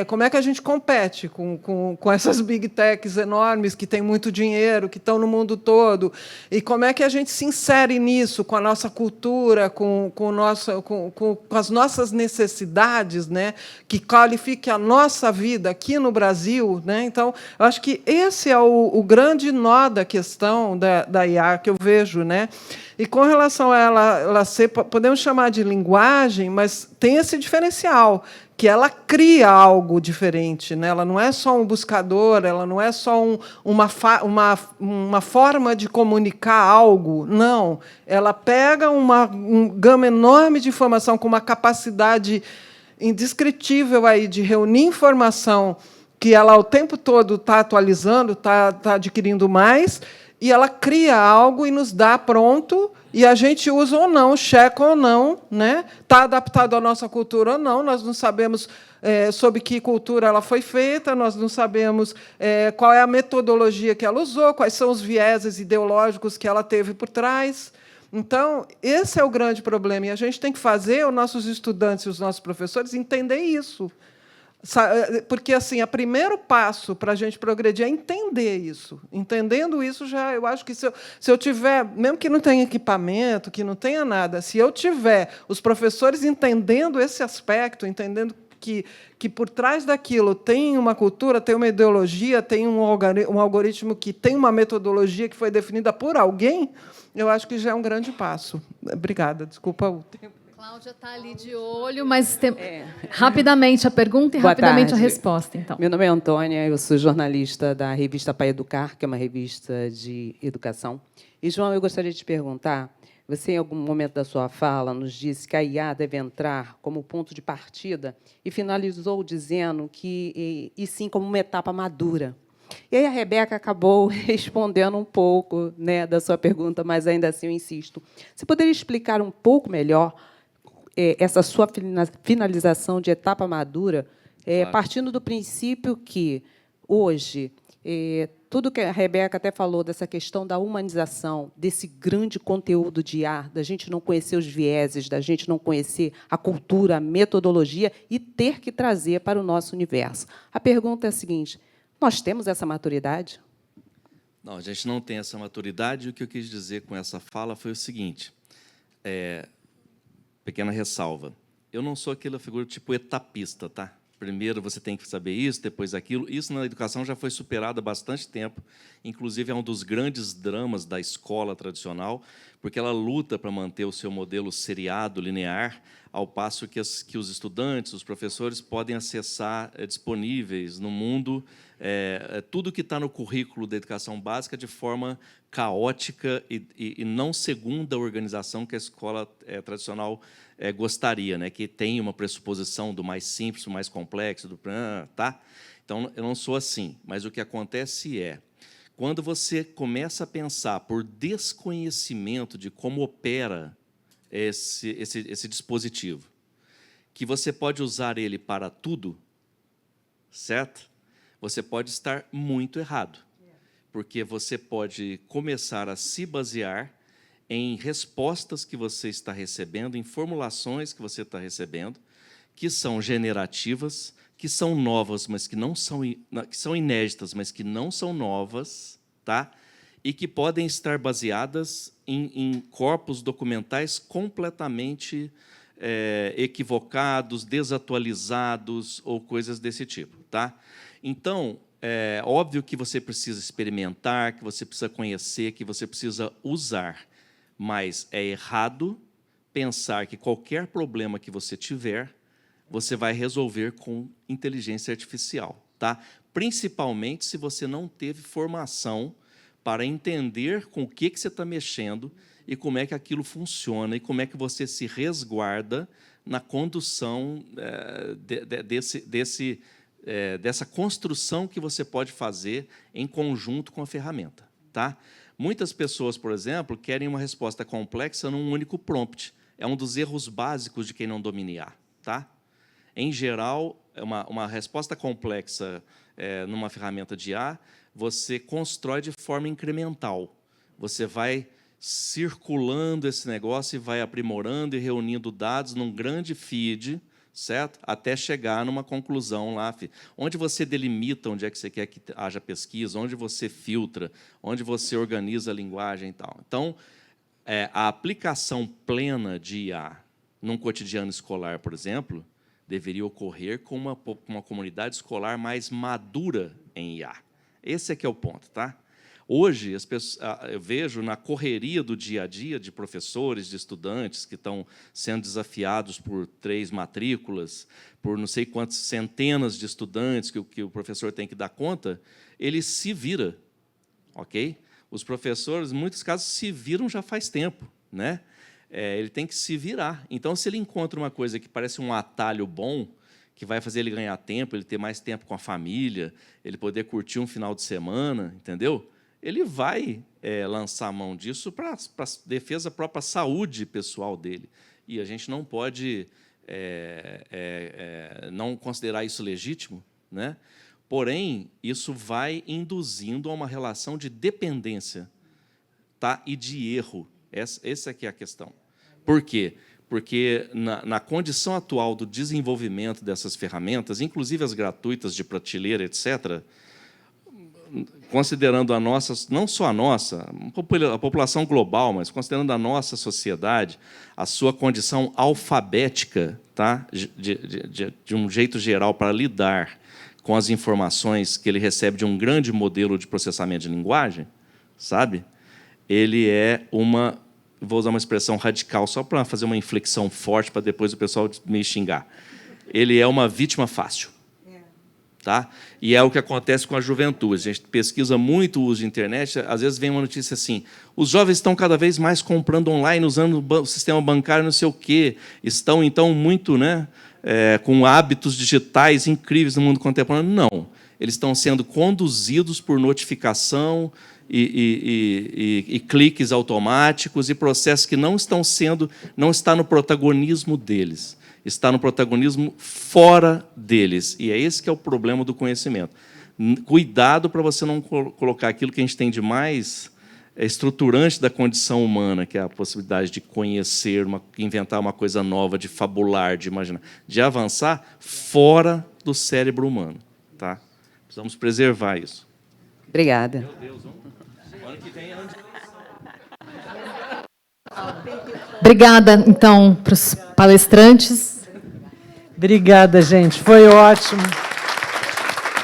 como é que a gente compete com essas big techs enormes que têm muito dinheiro, que estão no mundo todo? E como é que a gente se insere nisso, com a nossa cultura, com as nossas necessidades, né, que qualifique a nossa vida aqui no Brasil, né? Então, eu acho que esse é o grande nó da questão da IA que eu vejo, né? E com relação a ela ser, podemos chamar de linguagem, mas tem esse diferencial, que ela cria algo diferente, né? Ela não é só um buscador, ela não é só uma forma de comunicar algo, não. Ela pega um gama enorme de informação com uma capacidade indescritível aí de reunir informação que ela o tempo todo está atualizando, está adquirindo mais, e ela cria algo e nos dá pronto, e a gente usa ou não, checa ou não, né? Está adaptado à nossa cultura ou não, nós não sabemos sob que cultura ela foi feita, nós não sabemos qual é a metodologia que ela usou, quais são os vieses ideológicos que ela teve por trás. Então, esse é o grande problema, e a gente tem que fazer os nossos estudantes e os nossos professores entender isso. Porque, assim, o primeiro passo para a gente progredir é entender isso. Entendendo isso, já eu acho que se eu tiver, mesmo que não tenha equipamento, que não tenha nada, se eu tiver os professores entendendo esse aspecto, entendendo que por trás daquilo tem uma cultura, tem uma ideologia, tem um algoritmo que tem uma metodologia que foi definida por alguém, eu acho que já é um grande passo. Obrigada, desculpa o tempo. Cláudia está ali de olho, mas rapidamente a pergunta e Boa rapidamente tarde. a resposta. Então. Meu nome é Antônia, eu sou jornalista da revista Pai Educar, que é uma revista de educação. E, João, eu gostaria de te perguntar, você, em algum momento da sua fala, nos disse que a IA deve entrar como ponto de partida e finalizou dizendo que, e sim, como uma etapa madura. E aí a Rebeca acabou respondendo um pouco, né, da sua pergunta, mas ainda assim eu insisto. Você poderia explicar um pouco melhor essa sua finalização de etapa madura, Claro. partindo do princípio que, hoje, tudo que a Rebeca até falou dessa questão da humanização, desse grande conteúdo de IA, da gente não conhecer os vieses, da gente não conhecer a cultura, a metodologia e ter que trazer para o nosso universo. A pergunta é a seguinte, nós temos essa maturidade? Não, a gente não tem essa maturidade. O que eu quis dizer com essa fala foi o seguinte, pequena ressalva. Eu não sou aquela figura tipo etapista, tá? Primeiro você tem que saber isso, depois aquilo. Isso na educação já foi superado há bastante tempo. Inclusive, é um dos grandes dramas da escola tradicional, porque ela luta para manter o seu modelo seriado, linear, ao passo que os estudantes, os professores, podem acessar disponíveis no mundo tudo que está no currículo da educação básica de forma caótica e não segundo a organização que a escola tradicional gostaria, né? Que tem uma pressuposição do mais simples, do mais complexo, tá? Então, eu não sou assim, mas o que acontece é, quando você começa a pensar por desconhecimento de como opera esse dispositivo, que você pode usar ele para tudo, certo? Você pode estar muito errado, porque você pode começar a se basear em respostas que você está recebendo, em formulações que você está recebendo, que são generativas, que são novas, mas que não são, que são inéditas, mas que não são novas, tá? E que podem estar baseadas em corpos documentais completamente equivocados, desatualizados ou coisas desse tipo, tá? Então, é óbvio que você precisa experimentar, que você precisa conhecer, que você precisa usar, mas é errado pensar que qualquer problema que você tiver, você vai resolver com inteligência artificial, tá? Principalmente se você não teve formação para entender com o que você está mexendo e como é que aquilo funciona e como é que você se resguarda na condução dessa construção que você pode fazer em conjunto com a ferramenta, tá? Muitas pessoas, por exemplo, querem uma resposta complexa num único prompt. É um dos erros básicos de quem não domina IA, tá? Em geral, uma resposta complexa numa ferramenta de IA, você constrói de forma incremental. Você vai circulando esse negócio e vai aprimorando e reunindo dados num grande feed, certo? Até chegar numa conclusão lá, onde você delimita onde é que você quer que haja pesquisa, onde você filtra, onde você organiza a linguagem e tal. Então, a aplicação plena de IA num cotidiano escolar, por exemplo, deveria ocorrer com uma comunidade escolar mais madura em IA. Esse é que é o ponto, tá? Hoje, eu vejo na correria do dia a dia de professores, de estudantes que estão sendo desafiados por 3 matrículas, por não sei quantas centenas de estudantes que o professor tem que dar conta, ele se vira, ok? Os professores, em muitos casos, se viram já faz tempo, né? Ele tem que se virar. Então, se ele encontra uma coisa que parece um atalho bom, que vai fazer ele ganhar tempo, ele ter mais tempo com a família, ele poder curtir um final de semana, entendeu? Ele vai lançar a mão disso para defesa da própria saúde pessoal dele. E a gente não pode não considerar isso legítimo, né? Porém, isso vai induzindo a uma relação de dependência, tá? E de erro. Essa aqui é a questão. Por quê? Porque, na condição atual do desenvolvimento dessas ferramentas, inclusive as gratuitas de prateleira, etc., considerando a nossa, não só a nossa, a população global, mas considerando a nossa sociedade, a sua condição alfabética, tá? de um jeito geral para lidar com as informações que ele recebe de um grande modelo de processamento de linguagem, sabe? Ele é vou usar uma expressão radical só para fazer uma inflexão forte para depois o pessoal me xingar. Ele é uma vítima fácil. Tá? E é o que acontece com a juventude. A gente pesquisa muito o uso de internet, às vezes vem uma notícia assim, os jovens estão cada vez mais comprando online, usando o sistema bancário, não sei o quê, estão, então, muito, né, com hábitos digitais incríveis no mundo contemporâneo. Não. Eles estão sendo conduzidos por notificação e cliques automáticos e processos que não está no protagonismo deles. Está no protagonismo fora deles. E é esse que é o problema do conhecimento. Cuidado para você não colocar aquilo que a gente tem de mais estruturante da condição humana, que é a possibilidade de conhecer, inventar uma coisa nova, de fabular, de imaginar, de avançar fora do cérebro humano. Tá? Precisamos preservar isso. Obrigada. Meu Deus, ano que vem é ano de... Obrigada, então, para os palestrantes. Obrigada, gente. Foi ótimo.